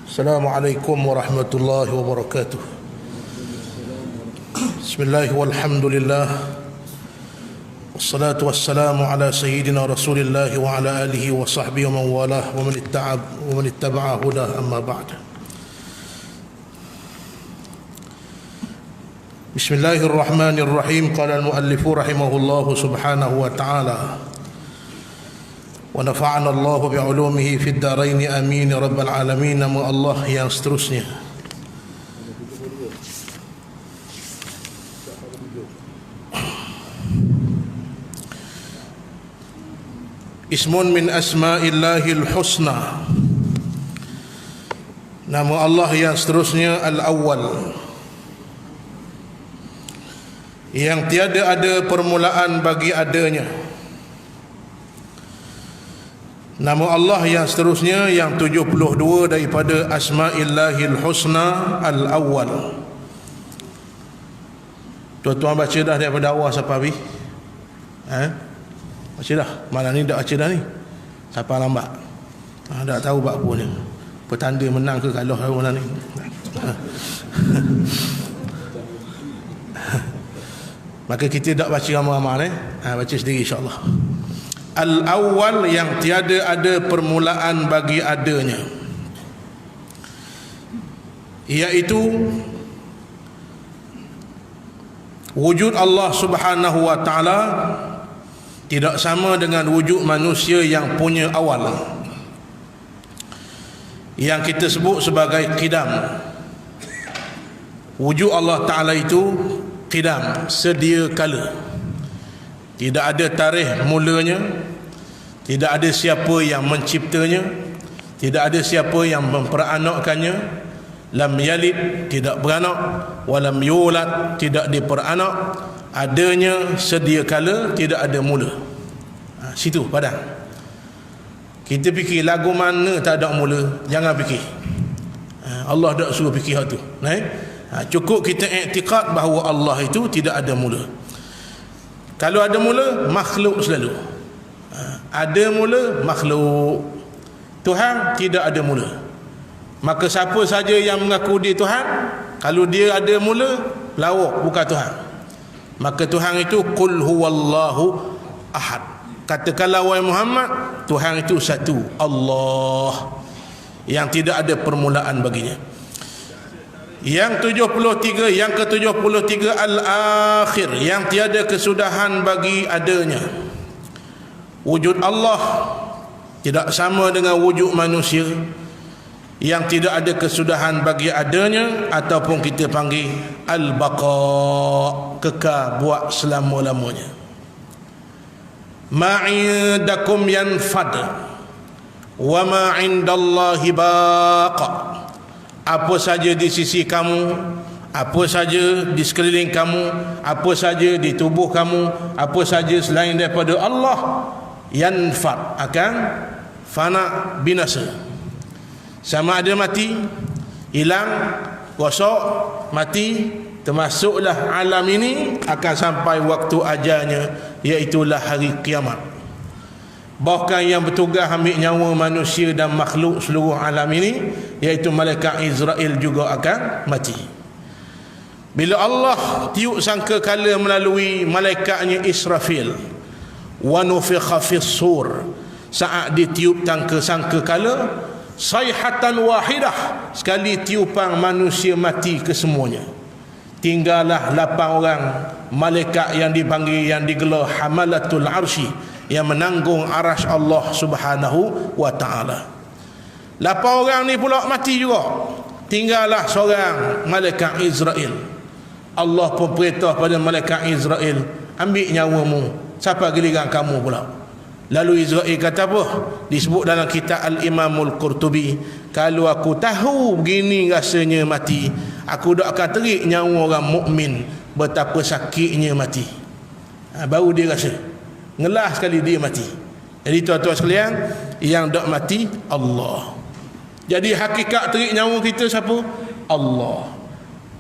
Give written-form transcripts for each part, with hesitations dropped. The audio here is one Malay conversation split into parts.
Assalamualaikum warahmatullahi wabarakatuh. Bismillah walhamdulillah, wassalatu wassalamu ala sayyidina rasulillah wa ala alihi wa sahbihi wa man walah wa man ittaba'a hudah, amma ba'd. Bismillahirrahmanirrahim. Qala al-muallifu rahimahullahu subhanahu wa ta'ala, wa nafa'ana Allah bi'ulumihi fid darain, amin ya rabbal alamin. Nama Allah yang seterusnya. Ismun min asma'illahil husna. Nama Allah yang seterusnya Al-Awwal, yang tiada ada permulaan bagi adanya. Nama Allah yang seterusnya yang 72 daripada Asma'illahil Husna Al-Awwal. Tuan-tuan baca dah daripada awal sampai habis? Baca dah? Malam ni dah baca dah ni? Siapa lambat? Tak tahu buat apa ni. Petanda menang ke kalah malam ni? Maka kita tak baca ramai-ramai, baca sendiri insya-Allah. Al-Awwal, yang tiada ada permulaan bagi adanya, iaitu wujud Allah Subhanahu wa ta'ala tidak sama dengan wujud manusia yang punya awal, yang kita sebut sebagai qidam. Wujud Allah Ta'ala itu qidam, sedia kala. Tidak ada tarikh mulanya, tidak ada siapa yang menciptanya, tidak ada siapa yang memperanakkannya. Lam yalid, tidak beranak, walam yulad, tidak diperanak. Adanya sedia kala, tidak ada mula. Situ padang. Kita fikir lagu mana tak ada mula, jangan fikir. Allah tak suruh fikir hal tu. Cukup kita i'tiqad bahawa Allah itu tidak ada mula. Kalau ada mula, makhluk selalu. Ada mula, makhluk. Tuhan tidak ada mula. Maka siapa saja yang mengaku dia Tuhan, kalau dia ada mula, pelawak, bukan Tuhan. Maka Tuhan itu qul huwallahu ahad. Katakanlah wahai Muhammad, Tuhan itu satu, Allah, yang tidak ada permulaan baginya. Yang 73, yang ke-73 al-akhir, yang tiada kesudahan bagi adanya. Wujud Allah tidak sama dengan wujud manusia, yang tidak ada kesudahan bagi adanya, ataupun kita panggil al-baqa, kekal, buat selama-lamanya. Ma'indakum yanfad wa ma'indallahi baqa. Apa saja di sisi kamu, apa saja di sekeliling kamu, apa saja di tubuh kamu, apa saja selain daripada Allah, yanfad, akan fana, binasa. Sama ada mati, hilang, rosak, mati, termasuklah alam ini akan sampai waktu ajalnya, iaitulah hari kiamat. Bahkan yang bertugas ambil nyawa manusia dan makhluk seluruh alam ini, iaitu malaikat Israel, juga akan mati. Bila Allah tiup sangkakala melalui malaikatnya Israfil, wa nufikha fis sur, saat ditiup sangkakala, sayhatan wahidah, sekali tiupan manusia mati kesemuanya. Tinggallah 8 orang malaikat yang dipanggil, yang digelar hamalatul arsy, yang menanggung arasy Allah Subhanahu wa ta'ala. 8 orang ni pula mati juga. Tinggallah seorang malaikat Israel. Allah pun perintah pada malaikat Israel, ambil nyawamu, siapa giliran kamu pula. Lalu Israel kata apa? Disebut dalam kitab Al-Imamul Qurtubi, kalau aku tahu begini rasanya mati, aku tak akan terik nyawa orang mukmin, betapa sakitnya mati. Baru dia rasa, ngelah sekali dia mati. Jadi tuan-tuan sekalian, yang tak mati Allah. Jadi hakikat terik nyawa kita siapa? Allah.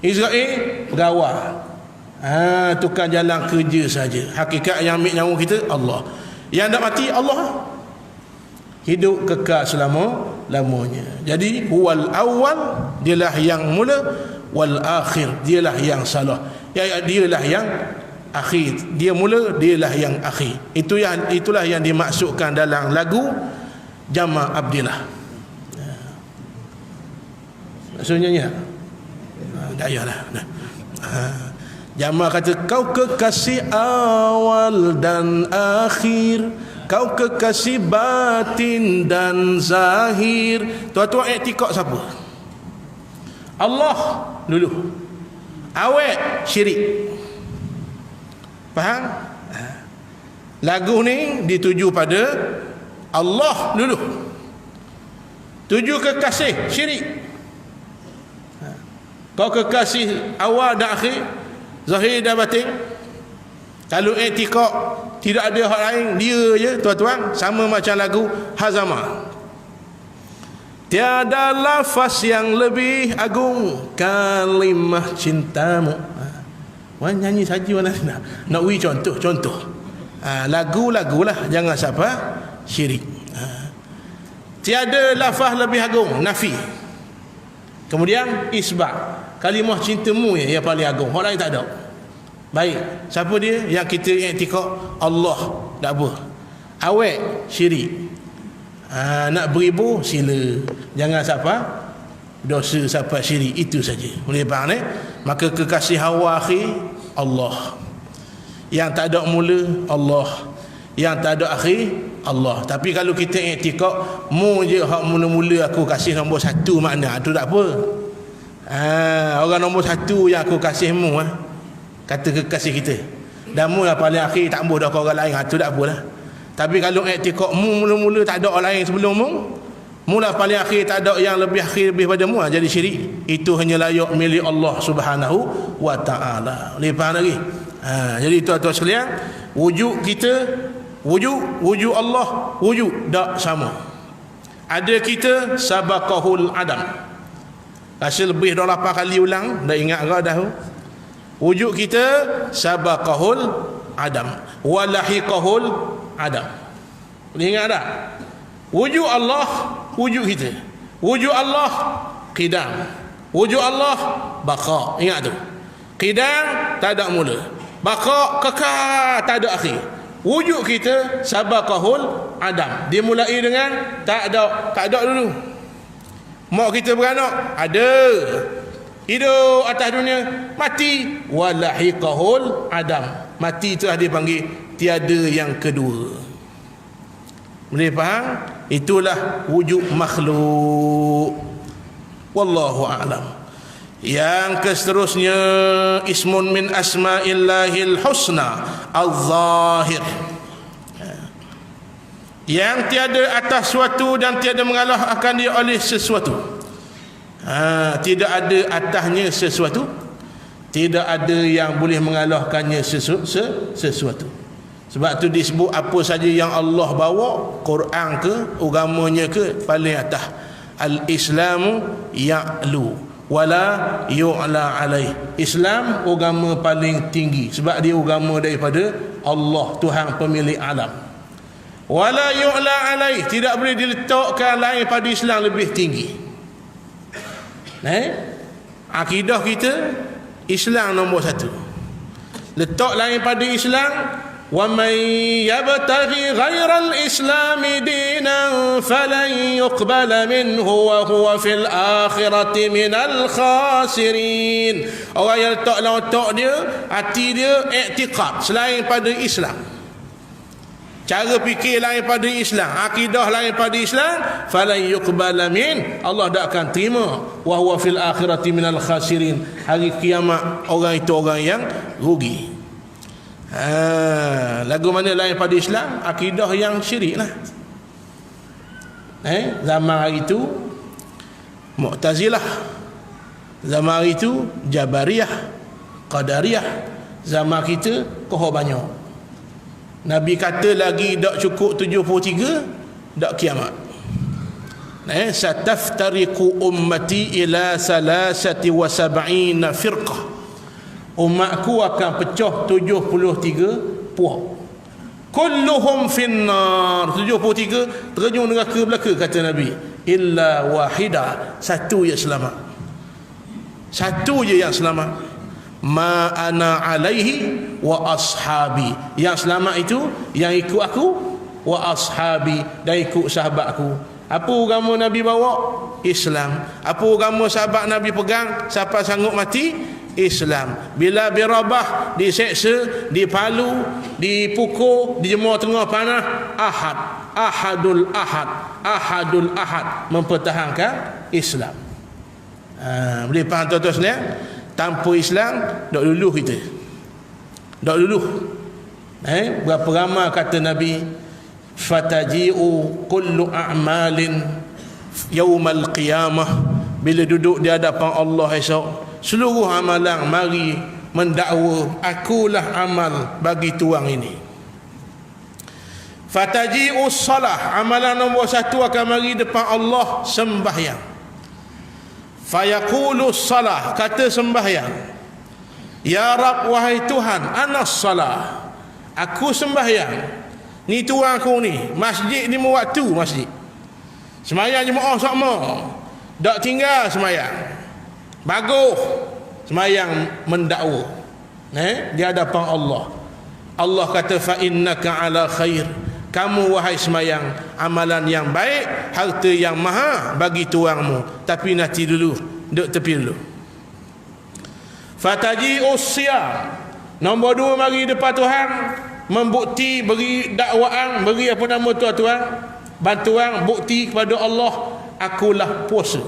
Israel pegawai, tukang jalan kerja saja. Hakikat yang ambil nyawa kita Allah. Yang tak mati Allah. hidup kekal selama-lamanya. Jadi huwal awal, dialah yang mula, wal akhir, dialah yang salah. Dialah yang akhir. Dia mula, dialah yang akhir. Itulah yang dimaksudkan dalam lagu Jama' Abdillah. Maksudnya tak payahlah. Jama' kata, kau kekasih awal dan akhir, kau kekasih batin dan zahir. Tuan-tuan i'tikad siapa? Allah dulu. Awet syirik. Faham? Lagu ni dituju pada Allah dulu. Tuju kekasih syirik. Kau kekasih awal dan akhir, zahir dan batin. Kalau i'tikad tidak ada hak lain, dia je tuan-tuan, sama macam lagu Hazama. Tiada lafaz yang lebih agung kalimah cintamu. Wan nyanyi saja nak wi contoh. Lagu-lagu lah, jangan siapa syirik. Tiada lafaz lebih agung, nafi. Kemudian isbat, kalimah cintamu yang paling agung, hak lain tak ada. Baik, siapa dia yang kita i'tikad? Allah, tak apa. Awet syirik. Nak beribu sila, jangan siapa dosa siapa syirik, itu saja. Boleh faham Maka kekasih hawa akhir Allah, yang tak ada mula Allah, yang tak ada akhir Allah. Tapi kalau kita i'tikad mu je hak mula-mula aku kasih nombor satu, makna tu tak apa. Orang nombor satu yang aku kasih mu, kata kekasih kita, dan mu lah paling akhir, tak boleh dah kau orang lain, tu tak apalah. Tapi kalau i'tikad mu mula-mula tak ada orang lain sebelum mu lah paling akhir, tak ada yang lebih akhir lebih pada mu, jadi syirik. Itu hanya layak milik Allah Subhanahu wa taala. Boleh faham lagi? Jadi tuan-tuan sekalian, wujud kita, wujud Allah, wujud tak sama. Ada kita sabaqahul adam. Rasa lebih dah 8 kali ulang, dah ingat ke dah? Wujud kita sabaqahul adam wa lahiqahul adam. Boleh ingat tak? Wujud Allah, wujud kita. Wujud Allah qidam, wujud Allah baqa. Ingat tu. Qidam tak ada mula, baqa kekal, tak ada akhir. Wujud kita sabaqahul adam, dimulai dengan tak ada dulu. Mak kita beranak, ada. Hidup atas dunia, mati, walahiqahul adam. Mati itulah dia panggil tiada yang kedua. Boleh faham? Itulah wujud makhluk. Wallahu a'lam. Yang seterusnya, ismun min asma'illahil husna al-zahir, yang tiada atas suatu dan tiada mengalah akan dia oleh sesuatu. Tidak ada atasnya sesuatu, tidak ada yang boleh mengalahkannya sesuatu. Sebab tu disebut apa saja yang Allah bawa, Quran ke, agamanya ke, paling atas. Al-Islamu ya'lu wala yu'la alaih. Islam agama paling tinggi sebab dia agama daripada Allah, Tuhan pemilik alam. Wala yu'la alaih, tidak boleh diletakkan lain pada Islam lebih tinggi. Akidah kita Islam nombor 1. Letak lain pada Islam, wa man yabtaghi ghairal islami dinan falan yuqbala minhu wa huwa fil akhirati minal khasirin. Orang yang letak dia, hati dia i'tiqad selain pada Islam, cara fikir lain pada Islam, akidah lain pada Islam, falan yuqbala min, Allah tak akan terima. Wa huwa fil akhirati minal khasirin, hari kiamat orang itu orang yang rugi. Lagu mana lain pada Islam? Akidah yang syirik lah. Zaman hari itu Mu'tazilah, zaman hari itu Jabariyah, Qadariyah. Zaman kita kohor banyak. Nabi kata lagi tak cukup 73 dak kiamat. Sataftariqu ummati ila 73 firqah. Umatku akan pecah 73 puak. kulluhum finnar. 73 terjun neraka belaka, kata Nabi, illa wahida, satu je selamat. Satu je yang selamat. Ma ana alaihi wa ashabi. Yang selamat itu yang ikut aku, wa ashabi, dan ikut sahabat aku. Apa agama Nabi bawa? Islam. Apa agama sahabat Nabi pegang? Siapa sanggup mati? Islam. Bila birabah, diseksa, dipalu, dipukul, dijemur tengah panah, ahad, ahadul ahad, mempertahankan Islam. Boleh faham tuan-tuan sekalian? Tanpa Islam tak luluh kita, tak luluh. Berapa ramai kata Nabi, fataji'u kullu a'malin yaumal qiyamah, bila duduk di hadapan Allah esok, seluruh amalan mari mendakwa, akulah amal bagi tuang ini. Fataji'u salah, amalan nombor satu akan mari depan Allah, sembahyang. Fayaqulu salah, kata sembahyang, ya Rab, wahai Tuhan, anas salah, aku sembahyang, ni tuang aku ni, masjid 5 waktu masjid, sembahyang jemaah sama, tak tinggal sembahyang, bagus sembahyang mendakwa di hadapan Allah. Allah kata, fa innaka ala khair, kamu wahai sembahyang amalan yang baik, harta yang maha bagi tuangmu, tapi nanti dulu, duduk tepi dulu. Fataji'us siyam, nombor 2 mari depan Tuhan, membukti, beri dakwaan, beri apa nama tuan-tuan, bantuan, bukti kepada Allah, akulah puasa.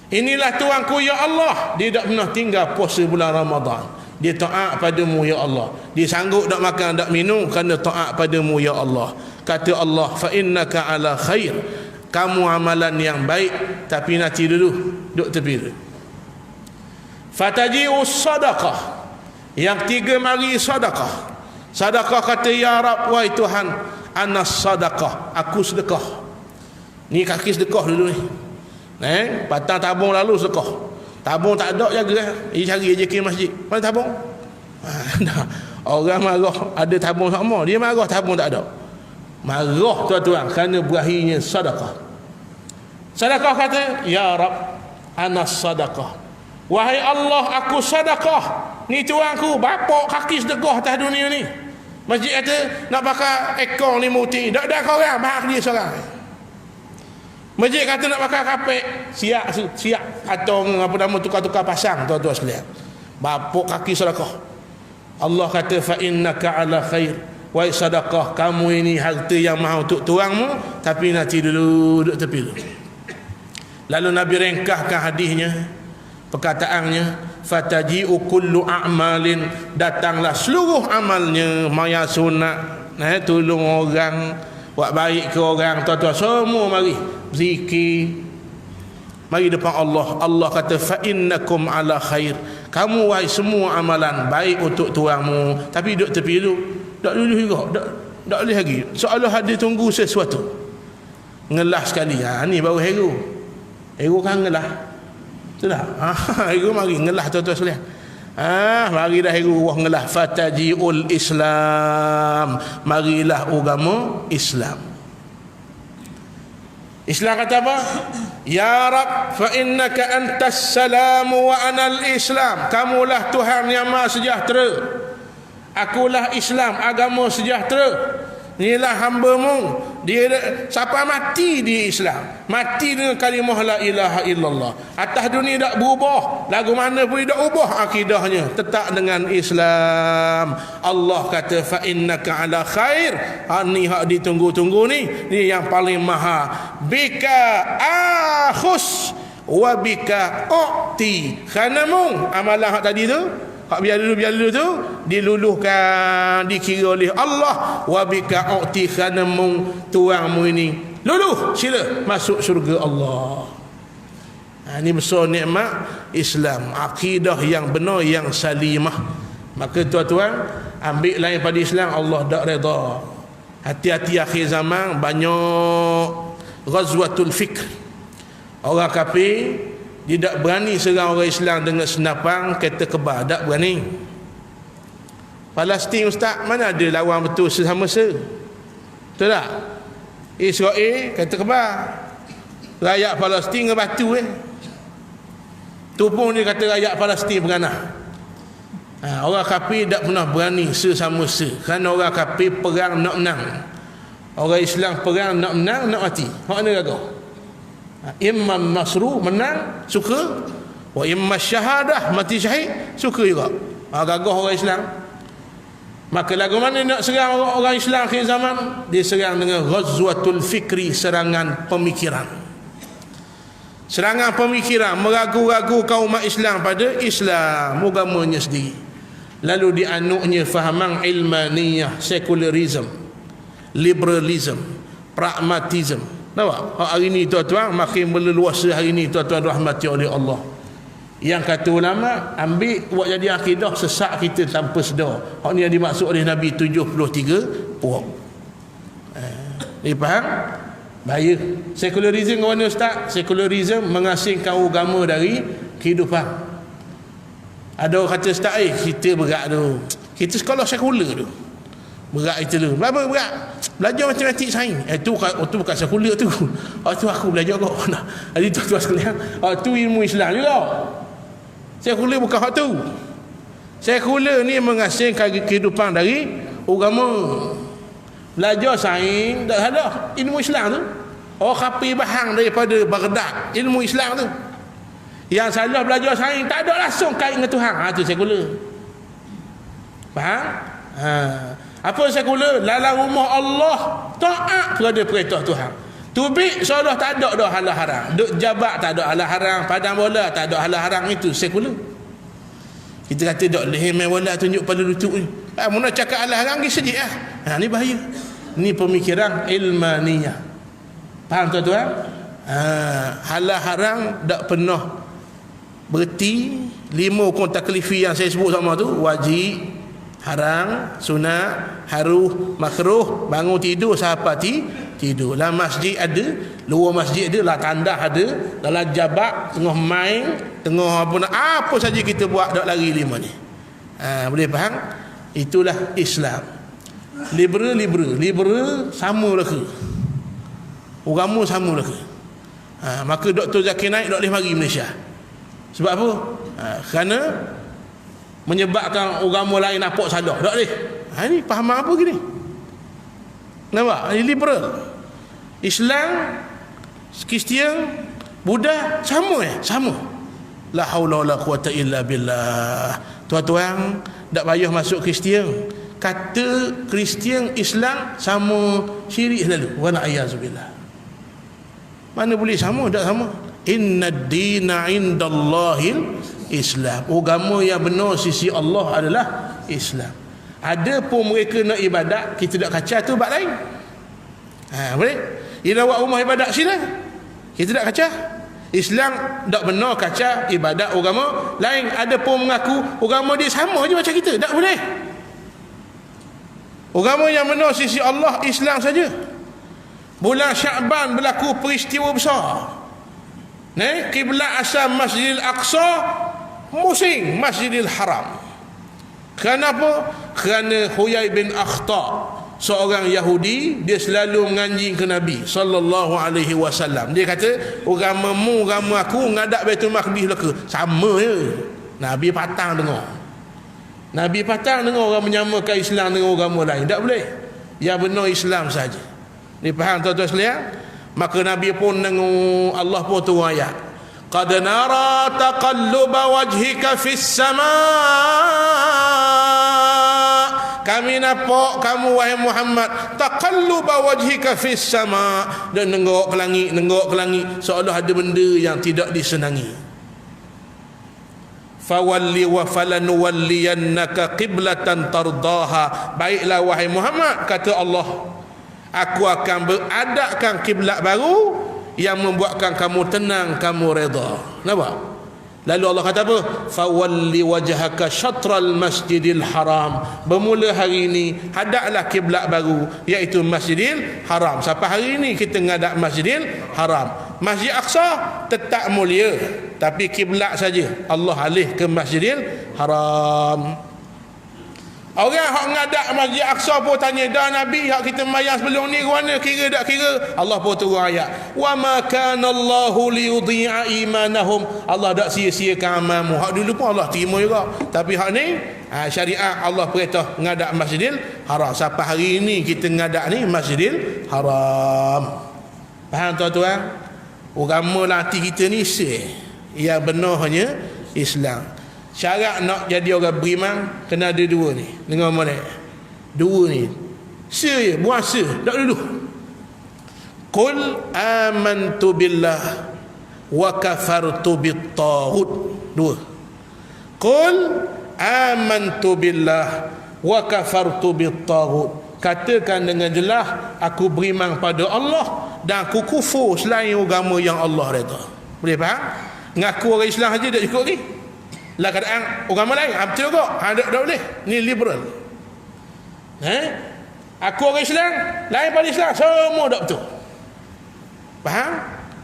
Inilah tuanku ya Allah. Dia tak pernah tinggal puasa bulan Ramadan. Dia taat padamu ya Allah. Dia sanggup tak makan tak minum kerana taat padamu ya Allah. Kata Allah, fa innaka ala khair, kamu amalan yang baik, tapi nanti dulu, duduk tepi dulu. Fataji'us sadaqah, yang 3 mari sadaqah. Sadaqah kata, ya Rab, wahai Tuhan, anas sadaqah, aku sedekah. Ni kaki sedekah dulu ni. Patang tabung lalu sedekah. Tabung tak ada, jaga. Dia cari rezeki masjid. Mana tabung? Orang marah ada tabung sama, dia marah tabung tak ada. Marah tuan-tuan kerana berakhirnya sedekah. Sedekah kata, ya Rab, anas sedekah, wahai Allah, aku sedekah. Ni tuanku, bapak kaki sedekah atas dunia ni. Masjid kata nak pakai ekor limuti, tak ada korang, bahak dia seorang. Masjid kata nak pakai kapek, siap atau apa nama, tukar-tukar pasang, tuan-tuan sekalian. Bapak kaki sedekah. Allah kata, fa innaka ala khair, wahai sedekah, kamu ini harta yang maha untuk tuangmu, tapi nanti dulu, duduk tepi dulu. Lalu Nabi ringkahkan hadisnya, perkataannya, fataji'u kullu a'malin, datanglah seluruh amalnya, maya sunat, tolong orang, buat baik ke orang, tuan-tuan semua mari, zikir, mari depan Allah. Allah kata, fa innakum ala khair, kamu wahai semua amalan baik untuk tuangmu, tapi duduk tepi dulu. Tak dulu juga, tak boleh lagi, seolah ada tunggu sesuatu. Ngelah sekali, ni baru hero kan ngelah, betul tak? Hero mari ngelah, tuan-tuan sekalian. Mari dah hero wah ngelah. Fataji'ul Islam, marilah agama Islam. Islam kata apa? Ya Rab, fa innaka antas salam wa anal Islam, kamulah Tuhan yang maha sejahtera, akulah Islam, agama sejahtera. Inilah hamba-Mu, dia siapa mati di Islam, mati dengan kalimah la ilaha illallah, atas dunia tak berubah, lagu mana pun tak ubah akidahnya, tetap dengan Islam. Allah kata, fa innaka ala khair, ni hak ditunggu-tunggu ni yang paling maha. Bika akhus wa bika u'ti, khanamu, amalan hak tadi tu, hak biar dulu tu diluluhkan, dikira oleh Allah. Wa bika u'ti, khanamu, tuangmu ini luluh, sila masuk syurga Allah. Ini besar nikmat Islam, akidah yang benar, yang salimah. Maka tuan-tuan, ambil lain pada Islam, Allah tak redha. Hati-hati akhir zaman, banyak ghazwatul fikr. Orang kafir dia tak berani serang orang Islam dengan senapan kereta kebal, tak berani. Palestin ustaz, mana ada lawan betul sesama se? Betul tak? Israel kata khabar, rakyat Palestin dengan batu tu pun dia kata rakyat Palestin beranah. Orang kafir tak pernah berani sesama se, kerana orang kafir perang nak menang, orang Islam perang nak menang nak mati. Hak ni gagah. Imam nasru menang suka, wa imma syahadah mati syahid suka juga. Gagah orang Islam. Maka lagu mana nak serang orang Islam akhir zaman? Dia serang dengan ghazwatul fikri, serangan pemikiran. Serangan pemikiran, meragu-ragu kaum umat Islam pada Islam, agamanya sendiri. Lalu dianuknya fahaman ilmaniyah, secularism, liberalism, pragmatism. Nampak? Hari ini tuan-tuan makin berleluasa, hari ini tuan-tuan rahmati oleh Allah. Yang kata ulama, ambil buat jadi akidah, sesak kita tanpa sedar. Hak ni yang dimaksud oleh Nabi 73 puak. Ni faham? Bahaya. Secularism ke mana ustaz? Secularism mengasingkan agama dari kehidupan. Ada orang kata ustaz, kita berat tu, kita sekolah sekular tu, berat itu tu. Berapa berat? Belajar matematik sains. Tu bukan sekular tu. Tu aku belajar kok. Jadi tuan-tuan sekalian, tu ilmu Islam juga. Sekular bukan hak tu. Sekular ni mengasingkan kehidupan dari agama. Belajar sains tak ada ilmu Islam tu. Orang kafir bahang daripada Baghdad, ilmu Islam tu. Yang salah belajar sains tak ada langsung kait dengan Tuhan. Tu sekular. Faham? Apa sekular? Dalam rumah Allah taat pada perintah Tuhan. Tubik seolah tak ada dah halal haram. Duk jabat tak ada halal haram, padang bola tak ada halal haram, itu sekular. Kita kata dok leh main bola tunjuk pada lutut ni. Muna cakap halal haram gi sejik ni bahaya. Ni pemikiran ilmaniyah. Faham tuan-tuan? Halal haram tak pernah berti 5 hukum taklifi yang saya sebut sama tu, wajib, haram, sunat, haruh, makruh, bangun tidur sahabat tidur. Dalam masjid ada, luar masjid ada, lah tandah ada, dalam jabat, tengah main, tengah apa saja kita buat, tak lari 5 ni. Boleh faham? Itulah Islam. Liberal sama lah ke? Agama sama lah ke? Maka Dr. Zakir Naik tak boleh mari Malaysia. Sebab apa? Kerana menyebabkan agama lain nampak salah. Tak boleh. Ini faham apa gini? Nampak? Ini liberal. Islam, Kristian, Buddha sama sama. La haula wala quwata illa billah. Tuan-tuan, tak payah masuk Kristian. Kata Kristian Islam sama, syirik selalu. Wa na'iyyazubillah. Mana boleh sama? Tak sama. Inna ad-dina 'indallahil Islam. Agama yang benar sisi Allah adalah Islam. Ada pun mereka nak ibadat, kita tak kacau, tu bab lain. Boleh? Dia nak buat rumah ibadat sila, kita tak kacau. Islam tak benar kacau ibadat agama lain. Ada pun mengaku agama dia sama je macam kita, tak boleh. Agama yang benar sisi Allah Islam saja. Bulan Sya'ban berlaku peristiwa besar. Kiblat asal Masjidil Aqsa musing Masjidil Haram. Kenapa? Kerana Huyai bin Akhtar, seorang Yahudi, dia selalu menganjing ke Nabi sallallahu alaihi wasallam. Dia kata, agamamu agama aku ngadak Baitul Maqdis laka. Sama je. Nabi patang dengar. Nabi patang dengar orang menyamakan Islam dengan agama lain. Tak boleh. Yang benar Islam saja. Ni faham tuan-tuan sekalian? Maka Nabi pun dengar, Allah pun turun ayat. Qad nara taqalluba wajhika fis sama'. Kami nampak kamu wahai Muhammad, taqalluba wajhika fis sama', dan nenggok ke langit, seolah ada benda yang tidak disenangi. Fawalli wa falanuwalliyannaka qiblatan tardaha. Baiklah wahai Muhammad, kata Allah, aku akan beradakkan kiblat baru yang membuatkan kamu tenang, kamu redha. Nampak? Lalu Allah kata apa? Fawalli wajhaka syatral masjidil haram. Bermula hari ini hadaplah kiblat baru, iaitu Masjidil Haram. Sampai hari ini kita ngadap Masjidil Haram. Masjid Aqsa tetap mulia, tapi kiblat saja Allah alih ke Masjidil Haram. Orang hak ngadak Masjid Aqsa pun tanya, dah Nabi hak kita mayang sebelum ni mana kira tak kira? Allah pun turun ayat, wa ma kana Allahu liyudhi'a imanahum. Allah tak sia-siakan amalmu. Hak dulu pun Allah terima juga. Tapi hak ni syariat Allah perintah ngadak Masjidil Haram. Sampai hari ni kita ngadak ni Masjidil Haram. Faham tuan-tuan? Agama hati kita ni yang benarnya Islam. Syarat nak jadi orang beriman kena ada dua ni. Dengar mana? Dua ni. Je, buang tak dulu. Qul amantu billah wa kafartu bit-taghut. Dua. Qul amantu billah wa kafartu bit-taghut. Katakan dengan jelas, aku beriman pada Allah dan aku kufur selain agama yang Allah redha. Boleh faham? Ngaku orang Islam saja tak cukup ni. Lah keadaan agama lain betul juga, tak boleh. Ni liberal. Aku orang Islam, lain pada Islam, semua tak betul. Faham?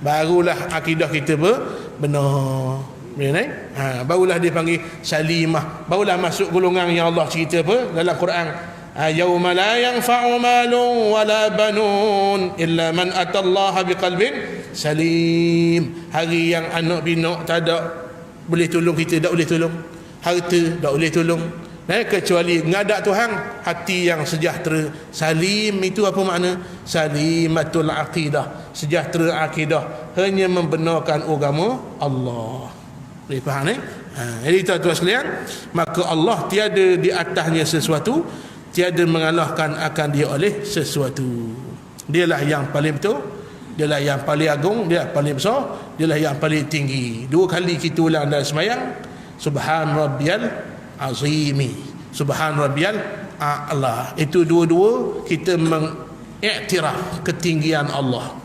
Barulah akidah kita benar. Boleh. Barulah dia panggil salimah. Barulah masuk golongan yang Allah cerita apa dalam Quran. Yauma la yanfa'u malun wala banun illa man atallaha biqalbin salim. Hari yang anak pinak tak ada boleh tolong kita, tak boleh tolong. Harta tak boleh tolong. Kecuali ngadak Tuhan, hati yang sejahtera. Salim itu apa makna? Salimatul aqidah, sejahtera akidah, hanya membenarkan agama Allah. Boleh faham ni? Jadi tuan-tuan sekalian, maka Allah tiada di atasnya sesuatu, tiada mengalahkan akan dia oleh sesuatu. Dialah yang paling betul, dialah yang paling agung, dia paling besar, dialah yang paling tinggi. Dua kali kita ulang dalam sembahyang, subhan rabbiyal azimi, subhan rabbiyal a'la. Itu dua-dua kita mengiktiraf ketinggian Allah.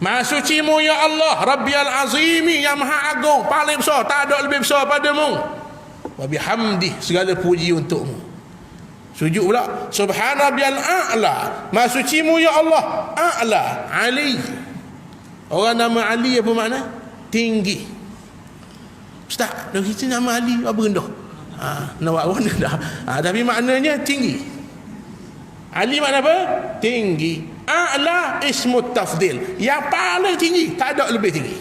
Maha sucimu ya Allah, rabbiyal azimi, yang maha agung, paling besar, tak ada lebih besar padamu. Wa bihamdi, segala puji untukmu. Sujud pula, subhan rabbiyal a'la, maha sucimu ya Allah, a'la, Ali. Orang nama Ali apa makna? Tinggi. Ustaz, dah kita nama Ali apa rendah? Nak warna dah. Tapi maknanya tinggi. Ali makna apa? Tinggi. A'la ismut tafdil, yang paling tinggi, tak ada lebih tinggi.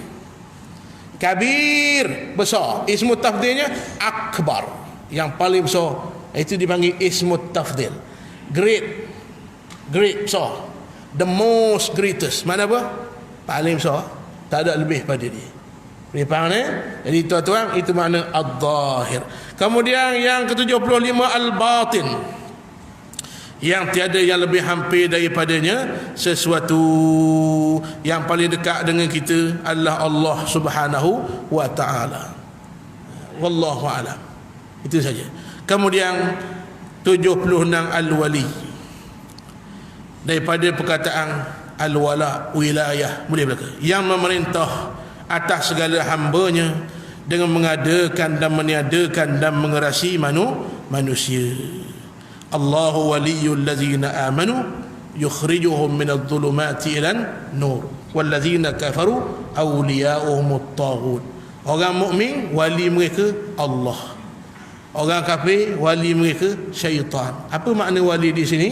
Kabir, besar. Ismut tafdilnya akbar, yang paling besar. Itu dipanggil ismut tafdil. Great, besar. The most greatest, mana apa? Paling besar, tak ada lebih pada dia. Boleh faham ni? Jadi tuan-tuan, itu makna al-zahir. Kemudian yang ke-75 al-batin, yang tiada yang lebih hampir daripadanya. Sesuatu yang paling dekat dengan kita adalah Allah Subhanahu wa ta'ala. Wallahu a'lam. Itu saja. Kemudian 76 al-wali, daripada perkataan al-wala, wilayah, boleh belaka, yang memerintah atas segala hambanya dengan mengadakan dan meniadakan dan mengerasi manusia. Allahu waliyul ladzina amanu yukhrijuhum minadh dhulumati ilan nur wal ladzina kafaru awliya'uhumut taghut. Orang mukmin wali mereka Allah, orang kafir wali mereka syaitan. Apa makna wali di sini?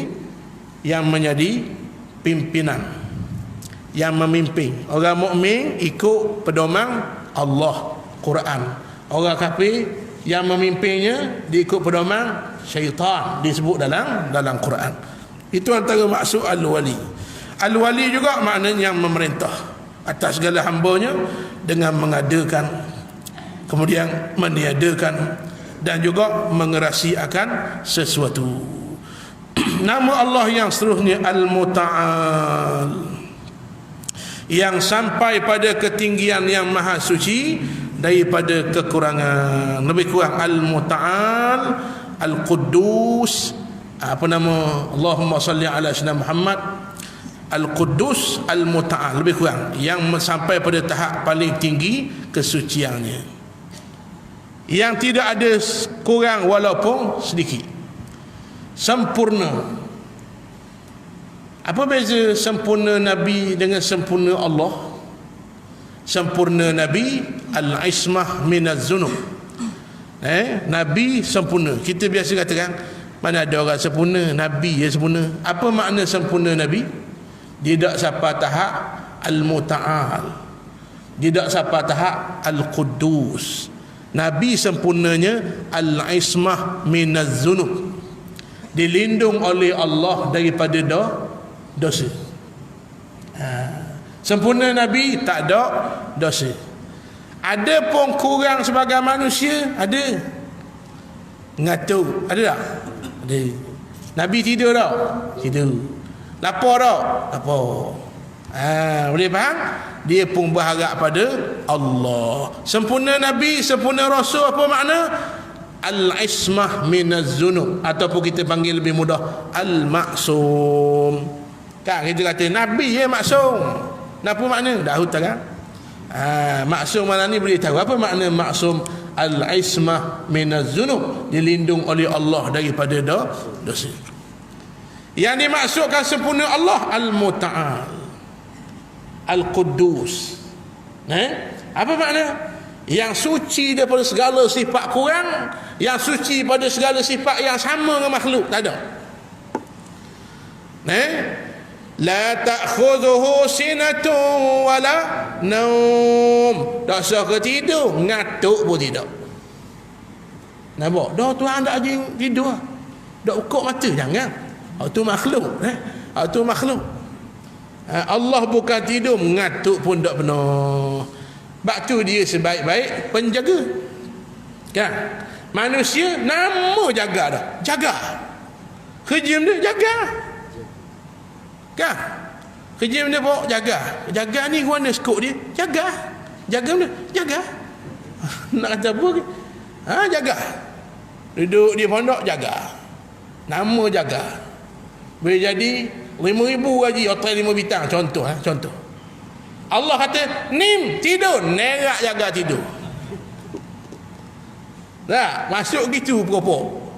Yang menjadi pimpinan, yang memimpin. Orang mukmin ikut pedoman Allah, Quran. Orang kafir yang memimpinnya diikut pedoman syaitan, disebut dalam Quran. Itu antara maksud al-wali. Al-wali juga maknanya yang memerintah atas segala hambanya dengan mengadakan, kemudian meniadakan, dan juga mengerasi akan sesuatu. Nama Allah yang seterusnya Al-Muta'al, yang sampai pada ketinggian yang maha suci daripada kekurangan. Lebih kurang Al-Muta'al, Al-Quddus, apa nama? Allahumma salli ala sayyidina Muhammad. Al-Quddus, Al-Muta'al, lebih kurang yang sampai pada tahap paling tinggi kesuciannya, yang tidak ada kurang walaupun sedikit. Sempurna. Apa beza sempurna Nabi dengan sempurna Allah? Sempurna Nabi al-ismah minaz zunub, Nabi sempurna. Kita biasa katakan, mana ada orang sempurna, Nabi ya sempurna. Apa makna sempurna Nabi? Dia tak sampai tahap Al-Muta'al, dia tak sampai tahap Al-Quddus. Nabi sempurnanya Al-Ismah minaz zunub, dilindung oleh Allah daripada dosa. Sempurna Nabi, tak ada dosa. Ada pun kurang sebagai manusia, ada. Ngatuk, ada tak? Ada. Nabi tidur tak? Tidur. Lapar tak? Lapar. Boleh faham? Dia pun berharap pada Allah. Sempurna Nabi, sempurna Rasul, apa makna? Al-Ismah minaz zunub, ataupun kita panggil lebih mudah Al-Maksum. Kan kita kata Nabi ya maksum. Apa makna? Dah tahu kan? Maksum mana ni boleh tahu apa makna maksum? Al-Ismah minaz zunub, dilindung oleh Allah daripada dosa. Yang dimaksudkan sempurna Allah Al-Muta'al, Al-Quddus. Apa makna? Yang suci daripada segala sifat kurang, yang suci pada segala sifat yang sama dengan makhluk, tak ada. La ta'khudhuhu sinatun wala naum. Tak suka tidur, ngatuk pun tidak. Nampak? Dah Tuhan tak ajin tidur. Dak ukuk mata, jangan. Itu makhluk, itu makhluk. Allah bukan tidur, ngatuk pun tak pernah. Sebab tu dia sebaik-baik penjaga. Kan? Manusia nama jaga dah. Jaga. Kerja dia jaga. Kan? Kerja dia bawa jaga. Jaga ni mana skop dia? Jaga. Jaga dia. Jaga. Nak kata apa ke? Jaga. Duduk di pondok jaga. Nama jaga. Boleh jadi 5,000 gaji hotel 5 bintang, contoh. Contoh. Allah kata nim tidur, nerak jaga tidur. Tak, masuk gitu pokok.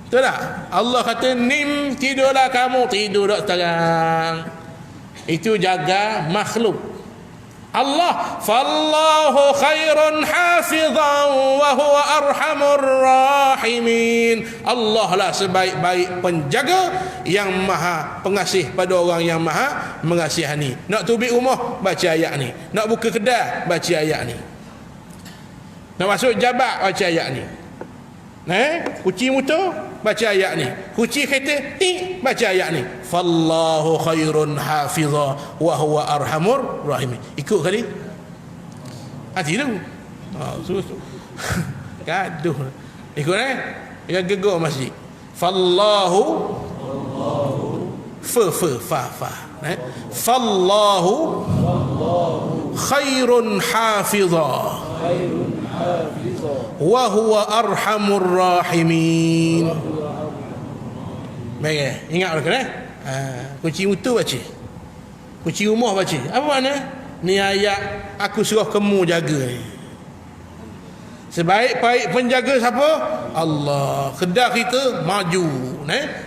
Betul tak? Allah kata nim tidurlah kamu, tidur tak sekarang. Itu jaga makhluk. Allah fallahu khairun hafizan wa huwa arhamur rahimin. Allah lah sebaik-baik penjaga yang maha pengasih pada orang yang maha mengasihani. Nak tubik rumah, baca ayat ni. Nak buka kedai, baca ayat ni. Nak masuk jabat, baca ayat ni. Kuci motor, baca ayat ni. Kuci kereta, baca ayat ni. Fallahu khairun hafiza wa huwa arhamur rahimin. Ikut kali? Tidur. Gaduh. Ikut yang gegar masjid. Fallahu fa. Fallahu khairun hafiza wa huwa arhamur rahimin. Baik, ingat kan? Kunci motor baca, kunci rumah baca. Apa makna? Ni ayat aku suruh kamu jaga ni. Sebaik-baik penjaga siapa? Allah. Kedai kita maju,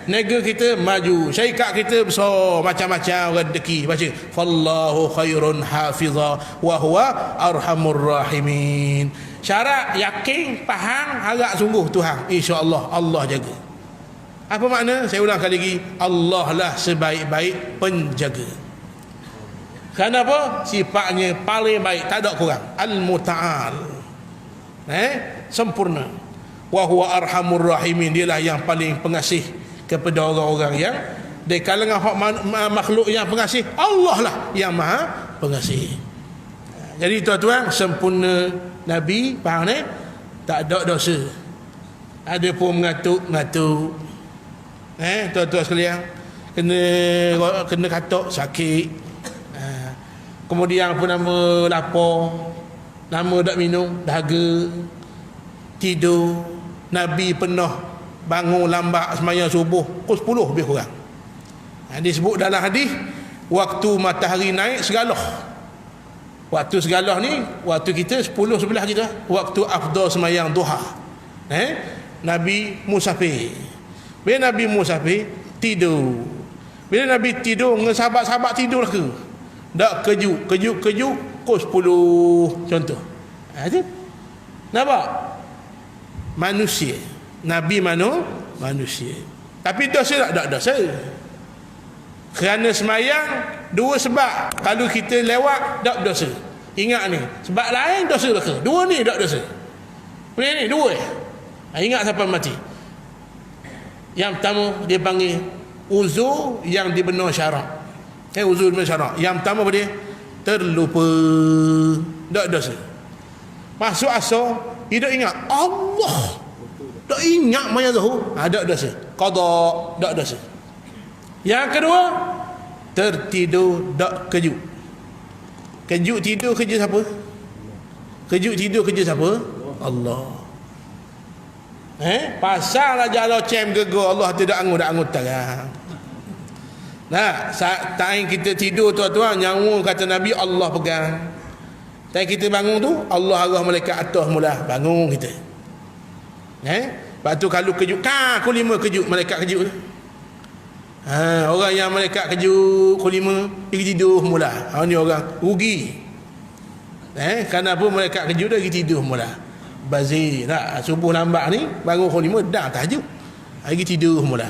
negara kita maju, syarikat kita besar, macam-macam rezeki. Baca fallahu khairun hafiza wa huwa arhamur rahimin. Syarat yakin, faham, harap sungguh Tuhan, insya-Allah Allah jaga. Apa makna? Saya ulang kali lagi, Allah lah sebaik-baik penjaga. Kenapa? Sifatnya paling baik, tak ada kurang. Al-Muta'al, sempurna. Wa huwa arhamur rahimin, dialah yang paling pengasih kepada orang-orang yang dari kalangan makhluk yang pengasih, Allah lah yang maha pengasih. Jadi tuan-tuan, sempurna Nabi, faham ni? Tak ada dosa. Ada pun mengatuk-ngatuk. Tuan-tuan sekalian, kena katuk sakit. Kemudian apa nama, lapar, nama tak minum, dahaga, tidur. Nabi pernah bangun lambat sembahyang subuh pukul 10 lebih kurang. Disebut dalam hadis, waktu matahari naik segalah. Waktu segalah ni, waktu kita 10 sebelah kita, waktu afdal sembahyang duha. Nabi musafir. Bila Nabi musafir, tidur. Bila Nabi tidur, dengan sahabat-sahabat tidur ke? Tak kejut pukul 10 contoh. Nampak? manusia. Nabi manusia. Tapi dosa tak dosa. Kerana semayang dua sebab. Kalau kita lewat tak dosa. Ingat ni, sebab lain dosa ke? Dua ni tak dosa. Boleh ni dua. Ingat sampai mati. Yang pertama dia panggil uzur yang dibenar syarak. Uzur dibenar syarak. Yang pertama apa dia? Terlupa. Tak dosa. Masuk asal, dia tak ingat Allah. Tak ingat maya zuhur, tak dosa. Qada, tak dosa. Yang kedua, tertidur tak kejut. Kejut tidur kerja siapa? Kejut tidur kerja siapa? Allah. Pasal aja Allah cem gegar Allah tidak angut terang. Nah, saat time kita tidur tuan-tuan, nyawa kata Nabi Allah pegang. Time kita bangun tu, Allah arah malaikat atas mula bangun kita. Lepas tu kalau kejut, pukul 5 kejut, malaikat kejut tu. Orang yang malaikat kejut pukul 5 pergi tidur mula. Ni orang rugi. Kenapa malaikat kejut dia pergi tidur mula? Bazir tak, subuh lambat ni bangun pukul 5 dah tahajud. Pergi tidur mula.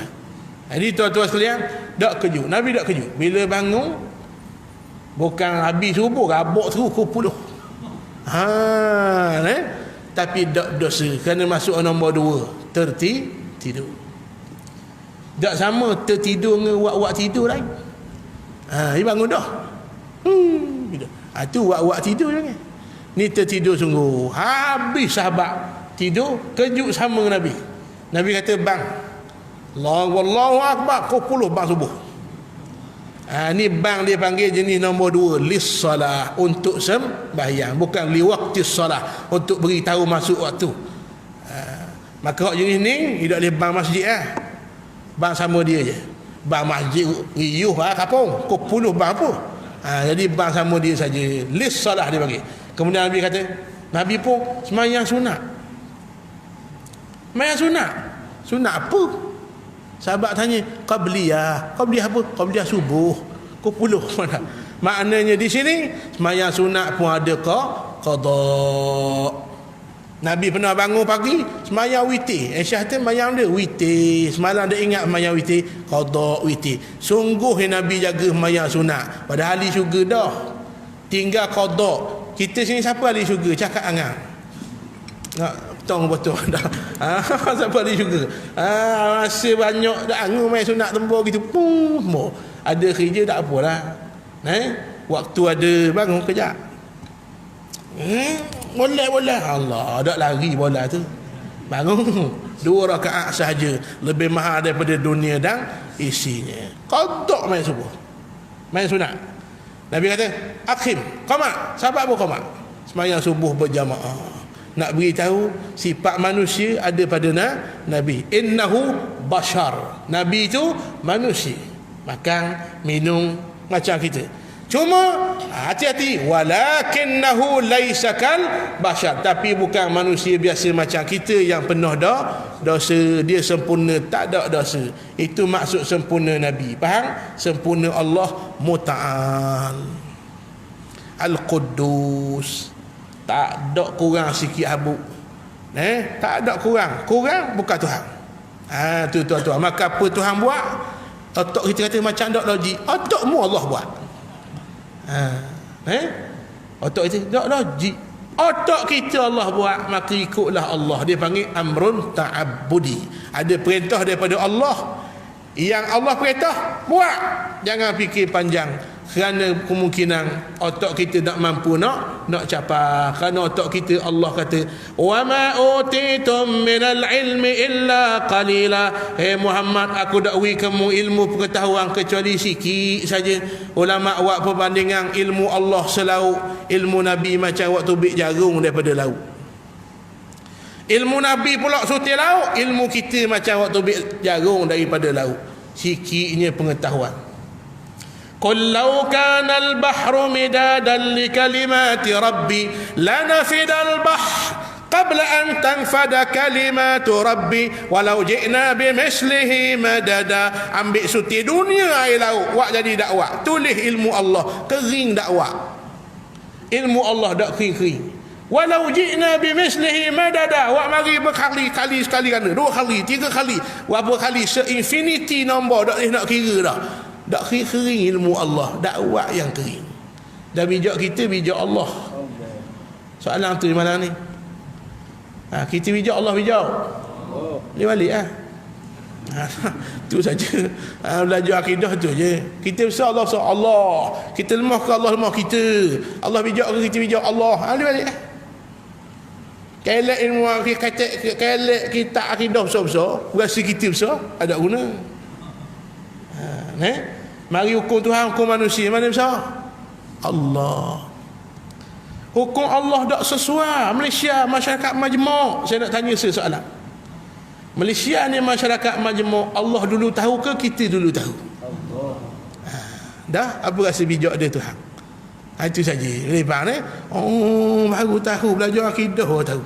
Jadi tuan-tuan sekalian, tak kejut. Nabi tak kejut. Bila bangun bukan habis subuh, rabak terus pukul 10. Tapi tak dosa kerana masuk nombor 2, tertidur. Tak sama tertidur dengan wak-wak tidur lain. Dia bangun dah. Tu wak-wak tidur jangan. Ni tertidur sungguh. Habis sahabat tidur, kejut sama dengan Nabi. Nabi kata, bang, Allahu Akbar, pukul 10 bang subuh. Ni bang dia panggil jenis nombor 2, lis salah, untuk sembahyang, bukan li waktu salah, untuk beritahu masuk waktu. Maka jenis ni dia tak boleh bang masjid bang sama dia je. Bang masjid riuh kapung, pukul 10 bang apa? Jadi bang sama dia saja, lis salah dia panggil. Kemudian Nabi kata, Nabi pun sembahyang sunat. Sembahyang sunat. Sunat apa? Sahabat tanya, qabliyah. Qabliyah apa? Qabliyah subuh. Pukul 10 mana? Maknanya di sini sembahyang sunat pun ada qada. Nabi pernah bangun pagi sembahyang witir. Aisyah tu sembahyang dia witir. Semalam dia ingat sembahyang witir, qada witir. Sungguh Nabi jaga sembahyang sunat. Padahal ahli syurga dah. Tinggal qada. Kita sini siapa ahli syurga? Cakap angang. Betul dah. Siapa ahli syurga? Masa banyak dah angung main sunat tembur gitu. Pum. Ada kerja tak apalah. Waktu ada bangun kejap. Boleh Allah, dak lari bola tu. Bangun 2 rakaat sahaja, lebih mahal daripada dunia dan isinya. Qada main subuh. Main sunat. Nabi kata, akhim, qamat. Sahabat pun qamat. Sembahyang subuh berjamaah. Nak beritahu sifat manusia ada pada Nabi. Innahu bashar. Nabi itu manusia. Makan, minum macam kita. Cuma hati-hati, walakinnahu laisa kal bashar, tapi bukan manusia biasa macam kita yang penuh dosa. Dia sempurna, tak ada dosa. Itu maksud sempurna Nabi. Faham? Sempurna Allah Muta'al Al-Quddus. Tak ada kurang sikit habuk. Tak ada kurang bukan Tuhan. Tu tuan-tuan. Maka apa Tuhan buat, otak kita kata macam tak logik. Otakmu Allah buat. Otak kita tak logik. Otak kita Allah buat, maka ikutlah Allah. Dia panggil amrun ta'abbudi. Ada perintah daripada Allah, yang Allah perintah buat. Jangan fikir panjang, kerana kemungkinan otak kita tak mampu nak capai. Kerana otak kita Allah kata, wa ma utitum minal ilmi illa qalila. Muhammad, aku tak beri kamu ilmu pengetahuan kecuali sikit saja. Ulama buat perbandingan ilmu Allah selaut, ilmu Nabi macam waktu bik jagung daripada laut. Ilmu Nabi pula sutil laut, ilmu kita macam waktu bik jagung daripada laut. Sikitnya pengetahuan. قل لو كان البحر مدادا لكلمات ربي لنفد البحر قبل أن تنفد كلمات ربي ولو جئنا بمثله مددا. Ambil suti dunia air laut, buat jadi dakwah. Tulis ilmu Allah, kering dakwah. Ilmu Allah tak kering-kering. Walau ji'na bimislihi madada, wa mari berkali-kali, sekali ganda, 2 kali, 3 kali, berapa kali, se-infinity nombor, tak boleh nak kira dah. Tak kering ilmu Allah, dakwah yang kering. Dan bijak kita bijak Allah. Soalan tu di mana ni? Kita bijak, Allah bijak. Dia balik tu saja. Belajar akidah tu je. Kita besar, Allah besar. Allah. Kita lemah ke Allah lemah kita. Allah bijak ke kita bijak Allah. Dia balik kelek ilmu kelek kita akidah besar-besar, rasa kita besar, ada guna. Mari hukum Tuhan, hukum manusia, mana besar? Allah. Hukum Allah tak sesuai. Malaysia masyarakat majmuk. Saya nak tanya soalan. Malaysia ni masyarakat majmuk, Allah dulu tahu ke kita dulu tahu? Dah apa rasa bijak dia Tuhan? Itu saja. Lepas ni, baru tahu, belajar akidah baru tahu.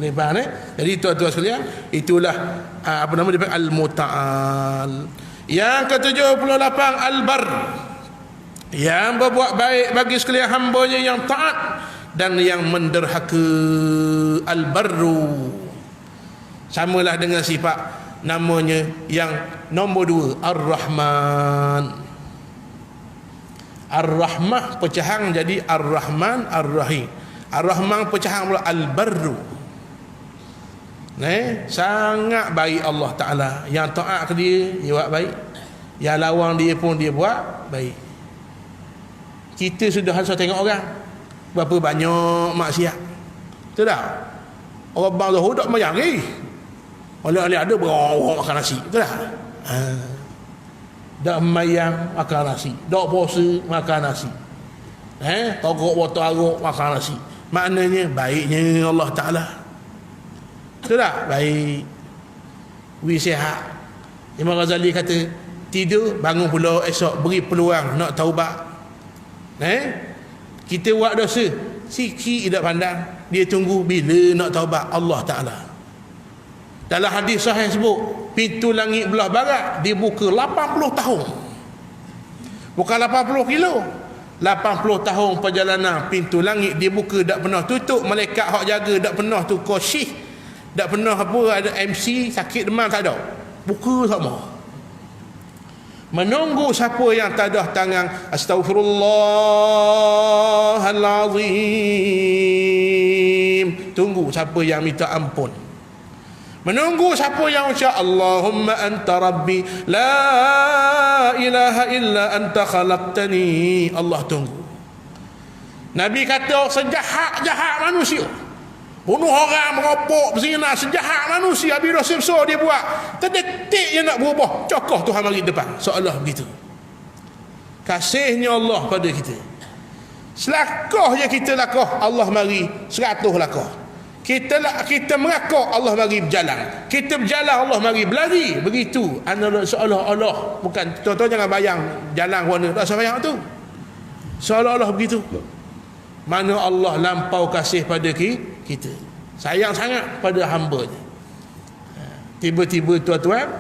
Lepas ni, jadi tuan-tuan sekalian, itulah apa nama dia, al-muta'al. Yang ke-78, al-bar, yang berbuat baik bagi sekalian hambanya yang taat dan yang menderhaka. Al-barru samalah dengan sifat namanya yang nombor 2, Ar-Rahman. Ar-Rahmah pecahan jadi Ar-Rahman, Ar-Rahim. Ar-Rahman pecahan pula Al-Barru. Sangat baik Allah Ta'ala. Yang taat ke dia buat baik, yang lawan dia pun dia buat baik. Kita sudah harus tengok orang berapa banyak maksiat. Betul tak? Orang bang Zuhur tak mayang lagi. Oleh-oleh ada berorang makan nasi. Betul tak? Dak mayang makan nasi, dak puasa makan nasi, togok botol arak makan nasi. Maknanya baiknya Allah Ta'ala. Betul tak? Baik. Sihat. Imam Ghazali kata, tidur bangun pula esok, beri peluang nak taubat. Kita buat dosa, sikit tidak pandang, dia tunggu bila nak taubat Allah Ta'ala. Dalam hadis sahih sebut, pintu langit belah barat dibuka 80 tahun. Bukan 80 kilo. 80 tahun perjalanan pintu langit dibuka, tak pernah tutup. Malaikat hak jaga tak pernah tu kosyih, tak pernah apa ada MC sakit demam, tak ada. Buka sama. Menunggu siapa yang tadah tangan Astaghfirullahalazim. Tunggu siapa yang minta ampun. Menunggu siapa yang ucap Allahumma anta rabbi la ilaha illa anta khalaqtani. Allah tunggu. Nabi kata sejahat-jahat manusia, bunuh orang, merokok, berzina, sejahat manusia, habis dosa besar dia buat, terdetik je nak berubah, cokoh Tuhan mari depan, seolah begitu. Kasihnya Allah pada kita, selakah je kita lakah, Allah mari 100 lakah. Kita merakak, Allah mari berjalan. Kita berjalan, Allah mari berlari. Begitu. Seolah-olah, bukan, tuan-tuan jangan bayang jalan warna, tak usah bayang tu. Seolah-olah begitu. Mana Allah lampau kasih pada kita, sayang sangat pada hamba-Nya. Tiba-tiba tuan-tuan,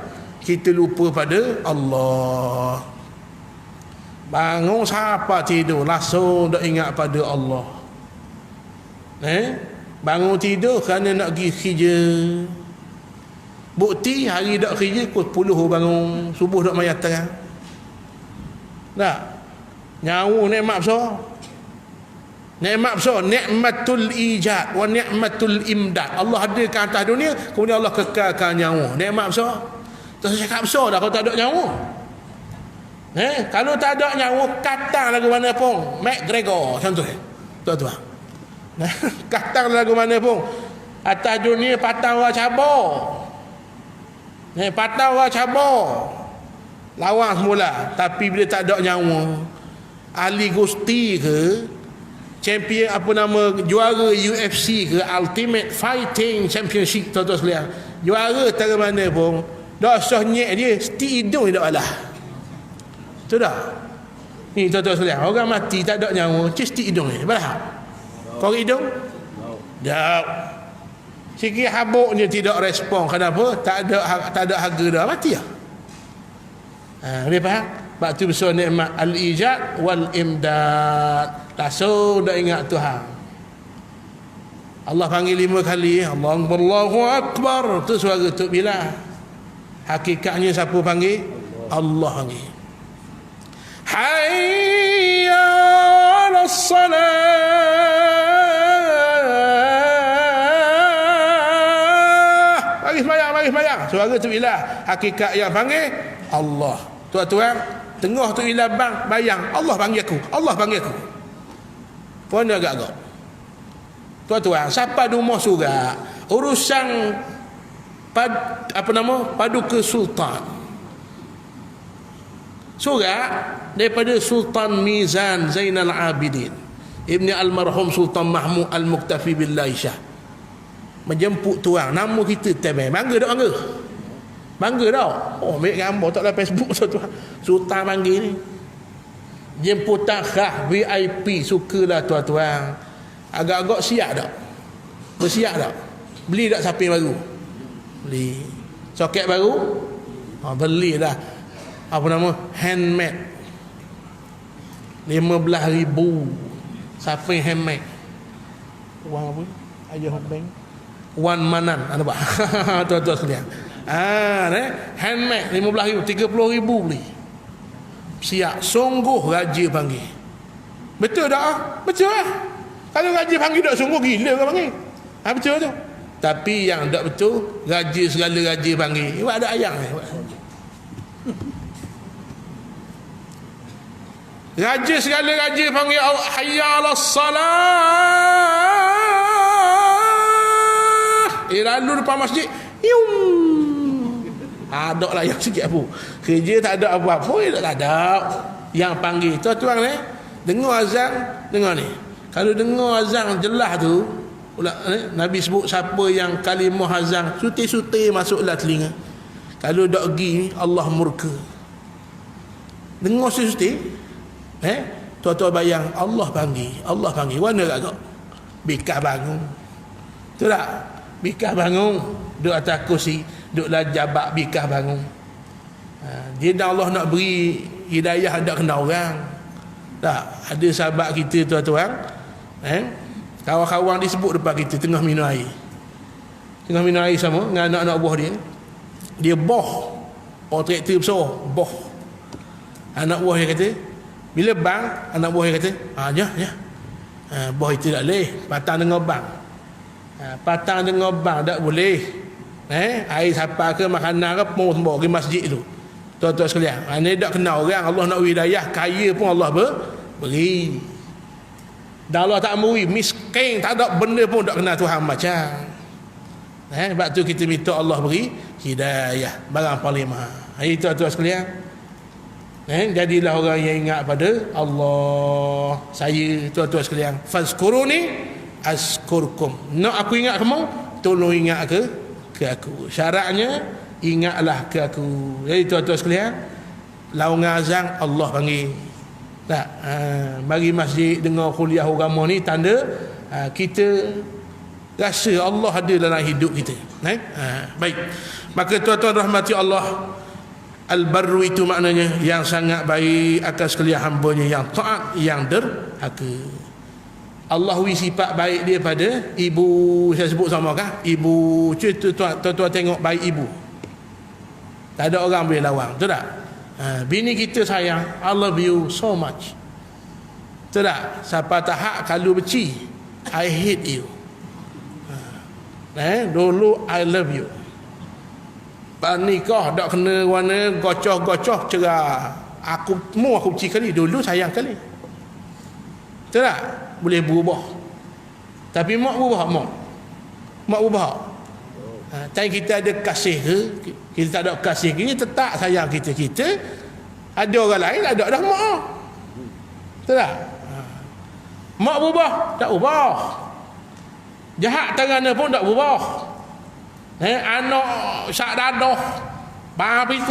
kita lupa pada Allah. Bangun siapa tidur, langsung dah ingat pada Allah. Bangun tidur kerana nak pergi kerja. Bukti hari tak kerja, pukul 10 bangun, subuh tak mayat terang. Tak? Nyawa nikmat besar. Nikmat besar, nikmatul ijad wa nikmatul imdad. Allah hadirkan atas dunia, kemudian Allah kekalkan nyawa. Nikmat besar. Tak cakap besar dah kalau tak ada nyawa. Kalau tak ada nyawa, kata lagu mana pun, McGregor contohnya, tuan-tuan. Kata lagu mana pun, atas dunia patang orang cabar. Patang orang cabar, lawan semula. Tapi bila tak ada nyawa, Ali Gusti ke, champion apa nama, juara UFC ke, Ultimate Fighting Championship, tuan-tuan sekalian, juara tara mana pun, dah usah nyek dia, seti hidung dia tak alah. Betul tak? Ni tuan-tuan sekalian, orang mati tak ada nyawa, seti hidung dia balah. Kau hidung? Tak. Sikit habuknya tidak respon. Kenapa? Tak ada harga dah, mati lah. Boleh faham? Sebab tu besar nikmat al-ijad wal imdad. Langsung dah ingat Tuhan. Allah panggil 5 kali, Allahu Akbar, tu suara Tok Bilal. Hakikatnya siapa panggil? Allah panggil. Hayya 'alas salah, mari sembahyang. Suara Tok Bilal. Hakikat yang panggil Allah. Tuan-tuan, tengah Tok Bilal bayang, Allah panggil aku, Allah panggil aku. Pun agak-agak. Tuan-tuan, siapa rumah surga, urusan paduka sultan. Surga daripada Sultan Mizan Zainal Abidin Ibni Almarhum Sultan Mahmud Al-Muktafi Billahi Shah menjemput tuan, nama kita Temeh. Bangga tak bangga? Bangga tak? Oh, ambil gambar tak dalam Facebook tuan. Sultan panggil ni. Jemputan khas VIP, sukalah tuan-tuan. Agak-agak siap tak? Bersiap tak? Beli tak sapin baru? Beli. Soket baru? Belilah. Handmade. 15,000 sapin handmade. Wang apa? Ayah bank. Wan Manan. Nampak? Tuan-tuan sekalian. Handmade 15,000, 30,000 beli. Siap. Sungguh raja panggil. Betul tak? Betul lah. Kalau raja panggil tak sungguh, gila kan panggil. Betul tu. Tapi yang tak betul, raja segala raja panggil. Iwak ada ayang ni. Raja segala raja panggil hayya 'alas salah. Lalu depan masjid. Ada lah yang sikit apa. Kerja tak ada apa-apa, tak ada. Yang panggil tuan-tuan ni, dengar azan, dengar ni. Kalau dengar azan jelas tu, Nabi sebut siapa yang kalimah azan suti-suti masuklah telinga. Kalau tak pergi, Allah murka. Dengar suti-suti, tuan-tuan bayang Allah panggil, Allah panggil. Mana agak? Bikah bangun. Betul tak? Bikah bangun, duduk atas kursi, duduklah jabak bikah bangun. Dia dah Allah nak beri hidayah, tak kena orang. Tak, ada sahabat kita tuan-tuan, kawan-kawan disebut depan kita tengah minum air. Tengah minum air sama dengan anak-anak buah dia. Dia boh. Orang traktor besar, boh. Anak buah dia kata, bila bang, anak buah dia kata, ya. Boh itu tak boleh, patang dengan bang. Patang dengan bang tak boleh. Air siapa ke makanan ke pun semua pergi masjid tu. Tuan-tuan sekalian, ini tak kenal orang. Allah nak hidayah, kaya pun Allah beri. Dan Allah tak beri, miskin, tak ada benda pun tak kenal Tuhan macam. Sebab tu kita minta Allah beri hidayah, barang paling mahal. Itu tuan-tuan sekalian. Jadilah orang yang ingat pada Allah. Saya, tuan-tuan sekalian, fazkuruni askurkum. Nak aku ingat kamu, tolong ingat ke aku. Syaratnya ingatlah ke aku. Jadi tuan-tuan sekalian, laungan azan Allah panggil. Tak, bagi masjid dengar kuliah agama ni tanda kita rasa Allah ada dalam hidup kita. Baik. Maka tuan-tuan rahmati Allah, al-barru itu maknanya yang sangat baik akan sekalian hamba-Nya yang taat, yang derhaka. Allah wi sifat baik dia pada ibu. Saya sebut sama kan? Ibu. Tuan-tuan tengok baik ibu. Tak ada orang boleh lawan. Betul tak? Bini kita sayang, I love you so much. Betul tak? Siapa tahap kalau benci, I hate you. Dulu I love you. Pas nikah tak kena warna gocoh-gocoh cerah. Aku benci kali, dulu sayang kali. Betul tak? Boleh berubah. Tapi mak berubah, mak berubah. Tapi kita ada kasih ke, kita tak ada kasih, kita tetap sayang kita ada orang lain ada dah mak. Betul tak? Mak berubah, tak ubah. Jahat tangannya pun tak berubah. Anak sak dadah bang habis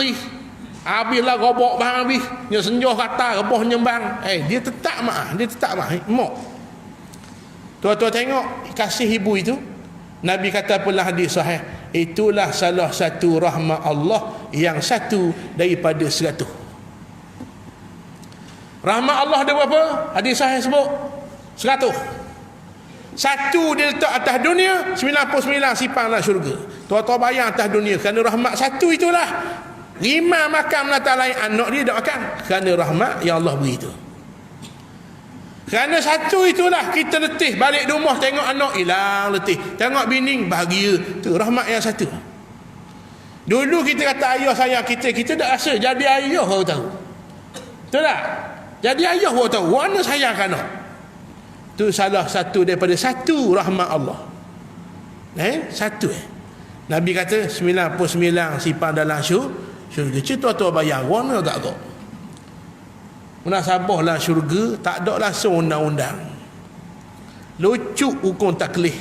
habislah robok bang habis nya senjoh kata reboh nyembang. Dia tetap mak, mak. Tuan-tuan tengok kasih ibu itu. Nabi kata pula hadis sahih, itulah salah satu rahmat Allah yang satu daripada 100. Rahmat Allah ada berapa? Hadis sahih sebut 100. Satu dia letak atas dunia, 99 sifat nak syurga. Tuan-tuan bayang atas dunia, kerana rahmat satu itulah. 5 makan menata lain, anak dia tak makan, kerana rahmat yang Allah beri itu. Kerana satu itulah kita letih balik rumah tengok anak hilang letih, tengok bini bahagia. Tu rahmat yang satu. Dulu kita kata ayah sayang kita, kita tak rasa. Jadi ayah baru tahu. Betul tak? Jadi ayah baru tahu mana sayang anak. Tu salah satu daripada satu rahmat Allah. Satu. Nabi kata 99 sifat dalam syurga. Tuan-tuan bayang warna tak kau? Munasabahlah syurga, tak ada langsung undang-undang. Lucuk hukum taklif.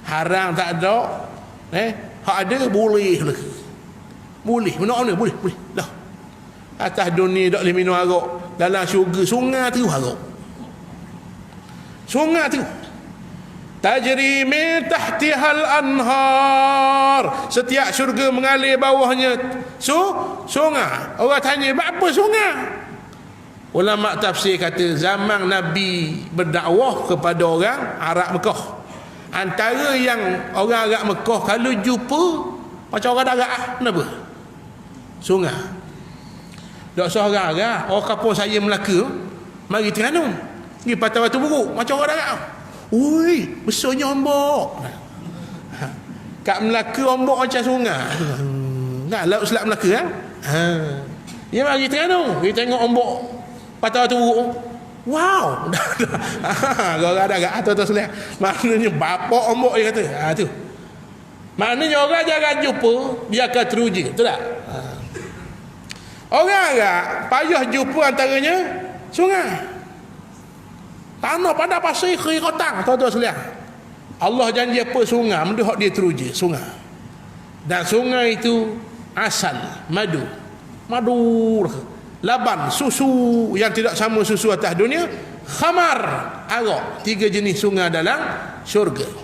Haram tak ada. Hak ada boleh lah. Boleh. Mana boleh. Dah. Atas dunia tak boleh minum arak. Dalam syurga sungai tu arak. Sungai tu tajri min tahtihal anhar. Setiap syurga mengalir bawahnya sungai. Orang tanya, apa sungai? Ulama tafsir kata zaman Nabi berdakwah kepada orang Arab Mekah. Antara yang orang Arab Mekah kalau jumpa macam orang darat kenapa? Sungai. Tak seorang Arab, orang kampung saya Melaka, mari Terengganu. Ni patah batu buruk macam orang darat. Ui, besarnya ombak. Kat Melaka ombak macam sungai. Nak laut Selat Melaka kan? Dia mari Terengganu, kita tengok ombak patah batu buruk. Wow. Orang darat atau Selat. Maknanya bapak ombak dia kata. Tu. Maknanya orang jangan jumpa, dia akan teruja. Betul tak? Orang agak payah jumpa antaranya sungai. Tanah pada pasir kering kotang, tuan-tuan sekalian. Allah janji apa sungai, benda hak dia teruja, sungai. Dan sungai itu asal madu. Laban, susu yang tidak sama susu atas dunia, khamar, arak. 3 jenis sungai dalam syurga.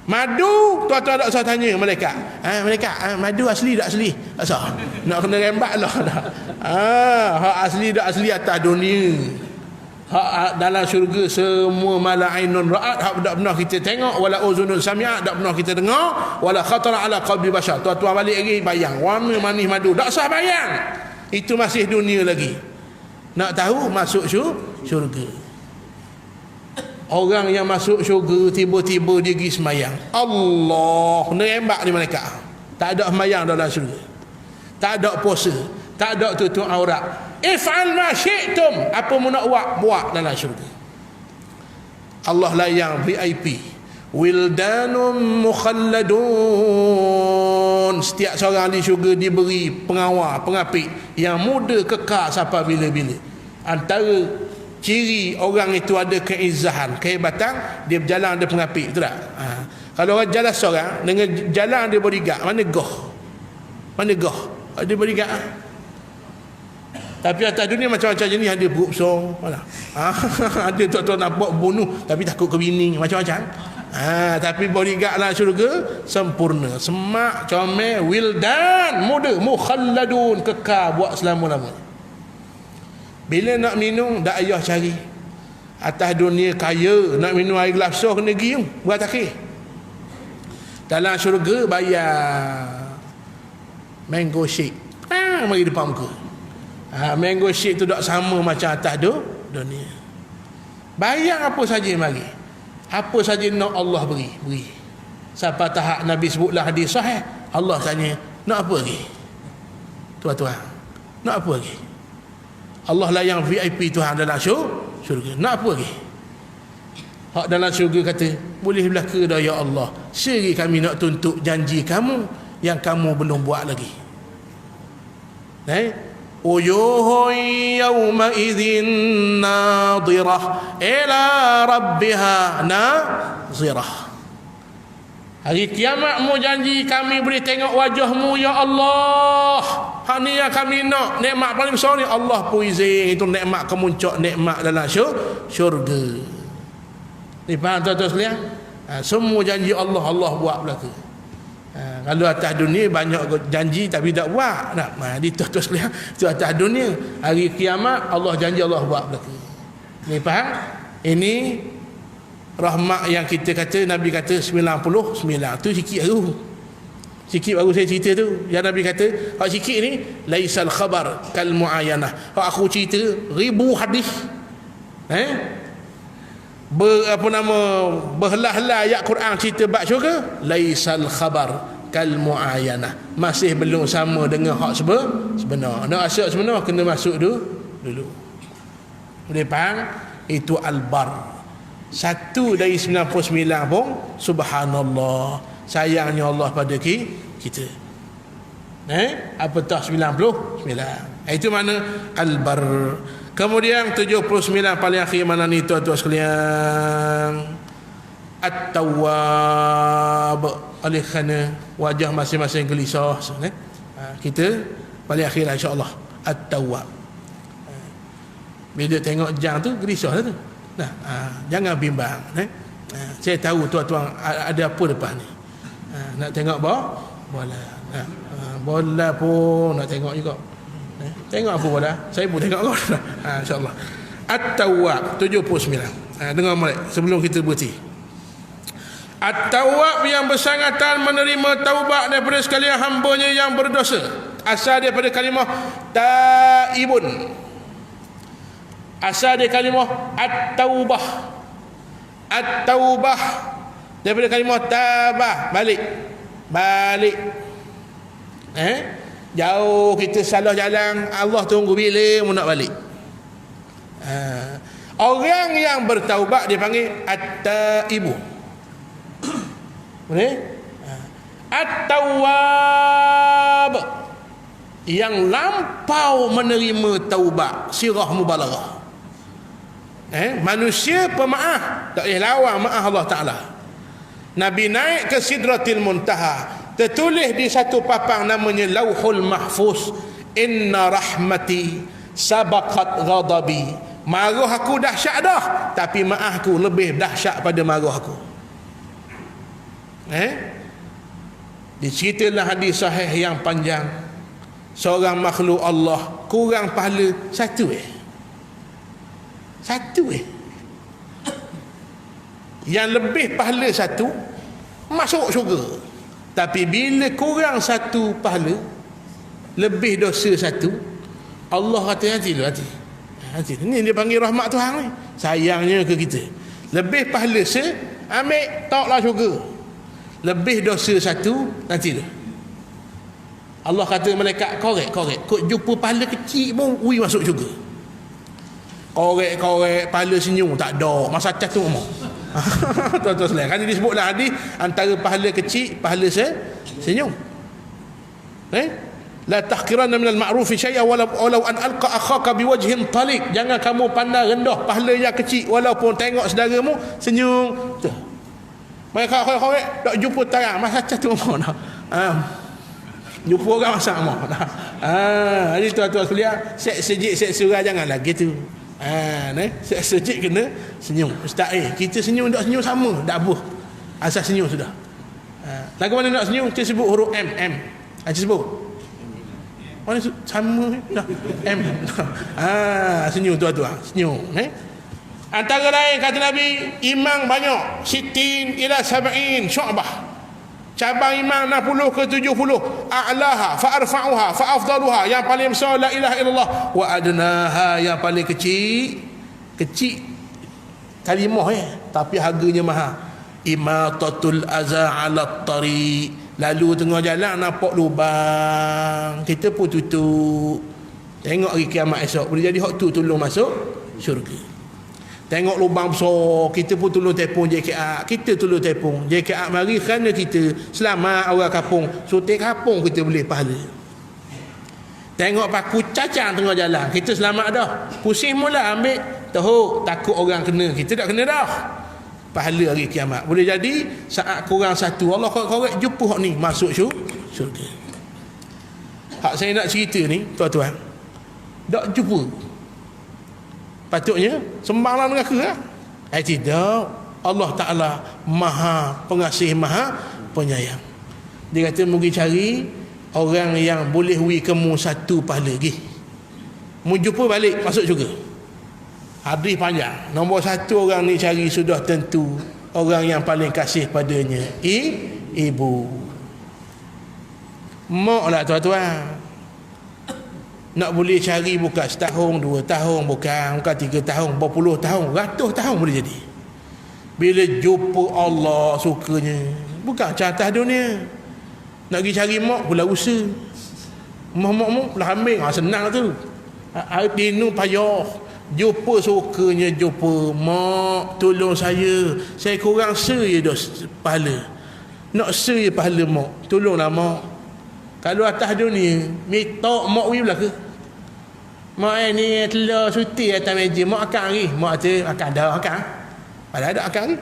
Madu, tuan-tuan tak usah tanya mereka. Mereka madu asli tak asli? Tak usah. Nak kena rembat lah. Hak asli tak asli atas dunia. Hak dalam syurga semua mala ainun ra'at, hak tak pernah kita tengok, wala uzunun sami'at, tak pernah kita dengar, wala khatara ala qalbi bashar. Tuan-tuan balik lagi bayang warna manis madu, tak usah bayang. Itu masih dunia lagi. Nak tahu masuk syurga. Orang yang masuk syurga tiba-tiba dia pergi semayang. Allah nerembak di mereka. Tak ada semayang dalam syurga. Tak ada puasa, tak ada tutup aurat. If'al ma syi'tum, apa mu nak buat dalam syurga. Allah layang VIP. Wildanum mukhalladun. Setiap seorang di syurga diberi pengawal, pengapit yang muda kekal sampai bila-bila. Antara ciri orang itu ada keizahan, kehebatan, dia berjalan ada pengapit, betul tak? Kalau orang jalan seorang dengan jalan dia bodyguard, mana goh? Dia bodyguard. Tapi atas dunia macam-macam jenis, ada perut besar, ada tuan-tuan nampak bunuh tapi takut ke bini, macam-macam. Tapi bodyguard lah syurga sempurna, semak, comel, wildan, muda, mukhalladun, kekal buat selama-lamanya. Bila nak minum dak ayah cari. Atas dunia kaya, nak minum air gelas besar kena pergi buat akhir. Dalam syurga bayar mango shake. Mari depan muka. Mango shake tu tak sama macam atas dunia. Bayang apa saja mari. Apa saja nak Allah beri. Sampai tahap Nabi sebutlah hadis sahih. Allah tanya, nak apa lagi? Tuan-tuan, nak apa lagi? Allah layang VIP Tuhan dalam syurga. Nak apa lagi? Hak dalam syurga kata, boleh belaka dah ya Allah. Seri kami nak tuntut janji kamu yang kamu belum buat lagi. Wujuhun yawma idzin nadirah ila rabbiha nazirah. Hari kiamat mu janji kami boleh tengok wajahmu ya Allah. Hak ni yang kami nak, nikmat paling besar ni Allah pun izin. Itu nikmat kemuncak nikmat dalam syurga. Ni faham tuan-tuan sekalian? Semua janji Allah buat belaka. Kalau atas dunia banyak janji tapi tak buat. Di tuan-tuan sekalian, itu atas dunia. Hari kiamat Allah janji Allah buat belaka. Ni faham? Ini rahmat yang kita kata Nabi kata 99 tu sikit tu. Sikit baru saya cerita tu. Yang Nabi kata hak sikit ni laisal khabar kal muayanah. Hak aku cerita 1000 hadis. Berhelah-helah ayat Quran cerita bab syurga, laisal khabar kal muayanah, masih belum sama dengan hak sebenar. Nak asal sebenar kena masuk dulu. Boleh faham? Itu al-bar. Satu dari 99 pun subhanallah, sayangnya Allah pada kita. Apatah 99. Itu mana al-bar. Kemudian 79 paling akhir mana ni tuan-tuan sekalian, at-tawwab. Oleh kerana wajah masing-masing gelisah, kita paling akhir insya-Allah at-tawwab. Bila tengok jam tu gelisah tu. Jangan bimbang. Saya tahu tuan-tuan ada apa depan ni. Nak tengok bola. Bola pun nak tengok juga. Tengok apa bola? Saya pun tengok bola. InsyaAllah. At-Tawwab 79. Dengar balik sebelum kita berhenti. At-Tawwab yang bersangatan menerima taubat daripada sekalian hambanya yang berdosa. Asal daripada kalimah taibun. Asal dia kalimah at-taubah. At-taubah daripada kalimah tabah, balik. Jauh kita salah jalan, Allah tunggu bila mu nak balik. Orang yang bertaubat dia panggil at-taibu. Boleh? At-tawwab yang lampau menerima taubat, sirah mubalaghah. Manusia pemaaf, tak boleh lawan maaf Allah Ta'ala. Nabi naik ke Sidratil Muntaha, tertulis di satu papan namanya Lauhul Mahfuz, inna rahmati sabaqat ghadabi. Marah aku dahsyat dah, tapi maafku lebih dahsyat pada marah aku. Diceritalah hadis sahih yang panjang, seorang makhluk Allah kurang pahala satu yang lebih pahala satu masuk syurga. Tapi bila kurang satu pahala, lebih dosa satu, Allah kata hati. Ini dia panggil rahmat Tuhan ni. Sayangnya ke kita, lebih pahala ambil taklah syurga, lebih dosa satu nanti tu Allah kata malaikat korek kau jumpa pahala kecil pun masuk syurga. Korek pahala senyum tak ada masa cas tu ngomong. Tuan-tuan sekalian, kan disebutlah hadis antara pahala kecil pahala senyum. La tahqiranna minal ma'ruf syai'a walau an alqa akhaka biwajhin taliq. Jangan kamu pandang rendah pahala yang kecil walaupun tengok saudaramu senyum. Mereka korek tak jumpa tarang masa cas tu ngomong dah. Jumpa orang masak mau. Jadi tuan-tuan sekalian, sejik surah janganlah gitu. Sejik kena senyum. Ustaz kita senyum tak senyum sama dak apa. Asal senyum sudah. Lagu mana nak senyum kita sebut huruf M. Kita sebut. Mana sama dah M. Senyum tuan-tuan, senyum Antara lain kata Nabi, iman banyak, 60 ila 70 syu'bah. Cabang iman 60 ke 70. A'laha fa arfa'uha fa afdaluha, yang paling besar la ilaha illallah, wa adnaha yang paling kecil kalimah tapi harganya mahal. Imatatul aza 'ala tariq. Lalu tengah jalan nampak lubang, kita pun tutup. Tengok hari kiamat esok boleh jadi hak tu tolong masuk syurga. Tengok lubang besar, kita pun tolong telefon JKA. Kita tolong telefon JKA mari kerana kita selamat orang kampung. Sotek kampung kita boleh pahala. Tengok paku cacang tengah jalan, kita selamat dah. Pusing mula ambil tahu takut orang kena, kita tak kena dah. Pahala hari kiamat. Boleh jadi saat kurang satu, Allah korek jumpa hak ni masuk syurga. Hak saya nak cerita ni tuan-tuan, tak jumpa. Patutnya sembanglah dengan ke tidak. Allah Ta'ala maha pengasih, maha penyayang. Dia kata mungkin cari orang yang boleh wi kamu satu pahala lagi, mu jumpa balik masuk syurga. Hadis panjang. Nombor satu orang ni cari sudah tentu orang yang paling kasih padanya ibu. Mak lah tuan-tuan. Nak boleh cari bukan setahun, 2 tahun, bukan 3 tahun, berpuluh tahun, ratus tahun boleh jadi. Bila jumpa Allah sukanya, bukan catah dunia. Nak pergi cari mak pula usaha. Mak pula ambil, senang tu. Dinu payah. Jumpa sukanya, jumpa mak, tolong saya kurang se dah pahala. Nak se pahala mak, tolonglah mak. Kalau atas dunia, minta mak pergi belaka. Mak ni telur suti atas meja, mak akan lagi. Mak tu akan dah akan. Padahal ada akan lagi.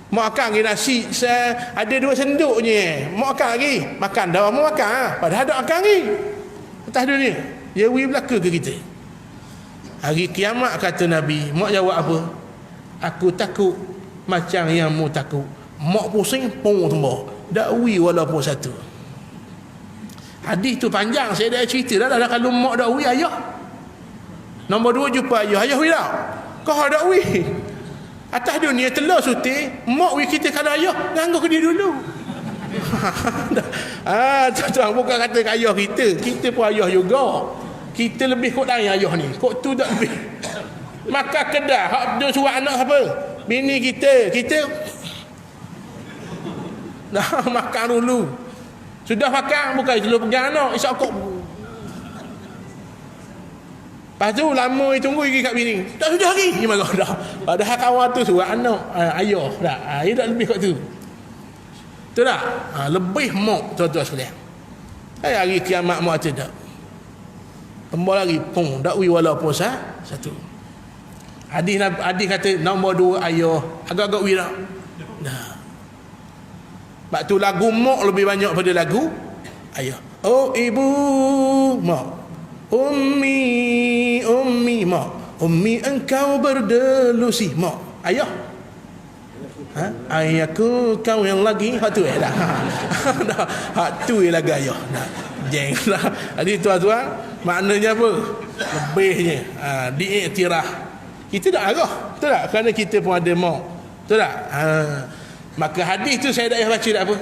Mak akan lagi nasi ada 2 senduknya. Mak akan lagi. Makan dah mak makan. Padahal ada akan lagi. Atas dunia. Dia pergi belaka ke kita. Hari kiamat kata Nabi, mak jawab apa? Aku takut macam yang mu takut. Mak pusing pun tembak. Dakwi walaupun satu. Hadis tu panjang, saya dah cerita dah kalau mak dakwi ayah. Nombor 2 jumpa ayah wi tak? Kau dakwi. Atas dunia telur suti, mak wi kita kalau ayah, ganggu ke dia dulu. Tuan-tuan bukan kata ke ayah kita pun ayah juga. Kita lebih kot ayah ni. Kok tu tak lebih. Makan kedah, hak dia suruh anak siapa? Bini kita dah makan dulu. Sudah makan, bukan telur pegang anak, isap kok. Lepas tu lama tunggu pergi kat bini. Tak sudah lagi. Dia marah dah. Padahal kawan tu suruh anak, ayah dah. Dia tak lebih kat tu. Betul tak? Lebih mak tuan-tuan sekalian. Hari kiamat mak tidak. Kembali lagi pun dakwi walaupun satu. Hadis kata nombor 2 ayah agak-agak wi tak. Nah. Sebab tu lagu mak lebih banyak pada lagu ayah. Oh ibu mak. Ummi mak. Ummi engkau berdelusi mak. Ayah. Ayahku kau yang lagi hak tu dah. Hak tu lagi ayah. Nah. Jeng lah. Jadi tuan-tuan, maknanya apa? Lebihnya diiktiraf. Kita tak arah. Betul tak? Kerana kita pun ada mak. Betul tak? Maka hadis tu saya tak payah baca tak apa.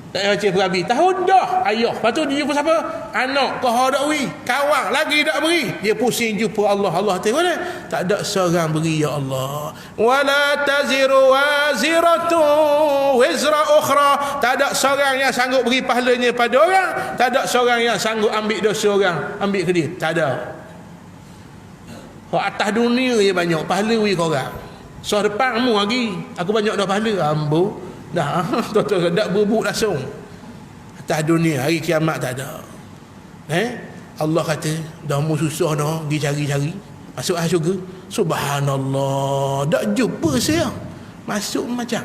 Tak payah baca perabi. Tahu dah ayah. Lepas tu dia jumpa siapa? Anak. Kau tak beri. Kawan lagi tak beri. Dia pusing jumpa Allah. Allah tengok mana? Tak ada seorang beri ya Allah. Wala taziru waziratu wizra ukhra. Tak ada seorang yang sanggup beri pahalanya pada orang. Tak ada seorang yang sanggup ambil dosa orang. Ambil ke dia. Tak ada. Kau atas dunia je banyak. Pahala beri kau orang. So depanmu lagi. Aku banyak dah pahala. Ambo. Dah. Tuan-tuan tak berbuk langsung. Atas dunia. Hari kiamat tak ada. Allah kata dah mu susah dah pergi cari-cari masuk syurga. Subhanallah, tak jumpa saya masuk macam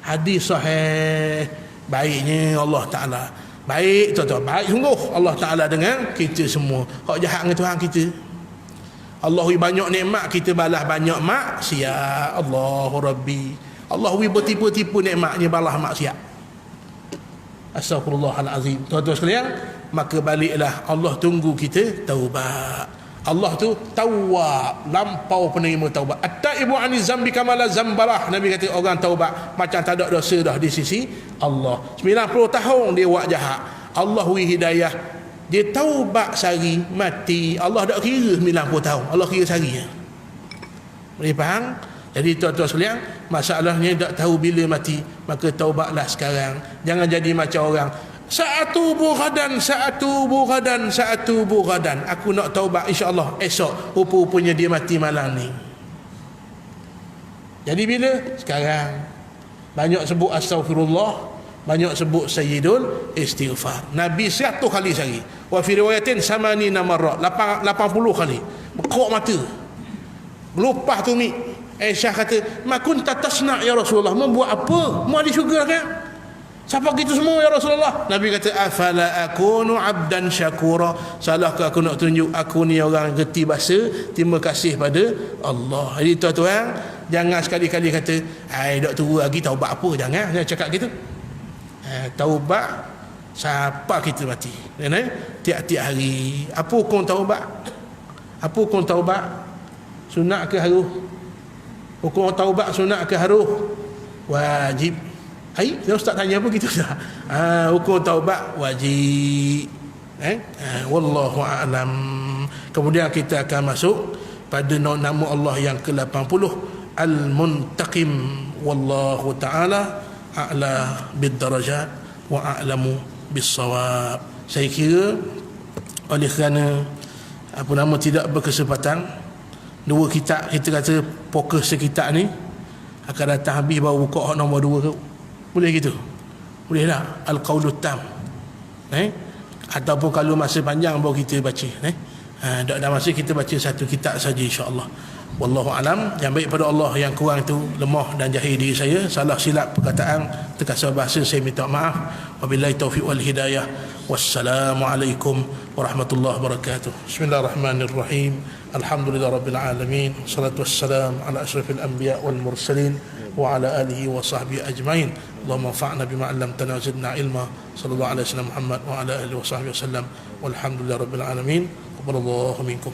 hadis sahih. Baiknya Allah Ta'ala, baik tuan-tuan, baik sungguh Allah Ta'ala dengan kita semua. Hak jahat dengan Tuhan kita, Allah banyak nikmat, kita balas banyak maksiat. Allahu Rabbi, Allah bertipu-tipu nikmatnya balas maksiat. Astagfirullahalazim. Tuan-tuan sekalian, maka baliklah Allah tunggu kita taubat. Allah tu tawwab, lampau penerima taubat. At-taibu 'ani zambi kama la zambalah. Nabi kata orang taubat macam tak ada dosa dah di sisi Allah. 90 tahun dia buat jahat, Allah beri hidayah, dia taubat sehari mati, Allah tak kira 90 tahun, Allah kira sehari. Boleh faham? Jadi tuan-tuan sekalian, masalahnya tak tahu bila mati, maka taubatlah sekarang. Jangan jadi macam orang Sa'atubu ghadan. Aku nak taubat insya-Allah esok. Rupa-rupanya dia mati malam ni. Jadi bila? Sekarang. Banyak sebut astaghfirullah, banyak sebut sayyidul istighfar. Nabi 100 kali sehari. Wa fi riwayatin samani marrat, 80 kali. Bekok mata. Lupa tu mi. Aisyah kata, "Ma kunta tasna ya Rasulullah?" Mau buat apa? Mau di syurga kan? Siapa gitu semua ya Rasulullah? Nabi kata, afala akunu abdan syakura. Salahkah aku nak tunjuk aku ni orang reti bahasa terima kasih pada Allah. Jadi tuan-tuan, jangan sekali-kali kata, "Ai dak tunggu lagi taubat apa?" Jangan cakap gitu. Taubat siapa kita mati. Tiap-tiap hari. Apa hukum taubat? Apa hukum taubat? sunat ke harus? Hukum taubat sunat ke harus? Wajib. Ustaz tanya apa gitu dah. Hukum taubat wajib. Wallahu a'lam. Kemudian kita akan masuk pada nama Allah yang ke-80, Al-Muntaqim. Wallahu ta'ala a'la bid-darajat wa a'lamu bis-shawab. Saya kira oleh kerana tidak berkesempatan, dua kitab kita kata fokus sekitab ni akan datang habis baru buka nombor 2 tu. Boleh gitu? Boleh tak? Al-Qaulut Tam. Ataupun kalau masa panjang baru kita baca. Dah masa kita baca satu kitab saja insya-Allah. Wallahu alam. Yang baik pada Allah, yang kurang itu lemah dan jahil diri saya, salah silap perkataan, terkasar bahasa, saya minta maaf. Wabillahi taufiq wal hidayah. Wassalamualaikum warahmatullahi wabarakatuh. Bismillahirrahmanirrahim. Alhamdulillahirabbil alamin. Wassalatu wassalam ala asyrafil anbiya wal mursalin wa ala alihi wa sahbihi ajmain. Allahumma anfa'na bima 'allamtana wa zidna ilma. Sallallahu alaihi wasallam Muhammad wa ala alihi wa sahbihi wasallam. Walhamdulillahirabbil alamin. Qabbalallahu minkum.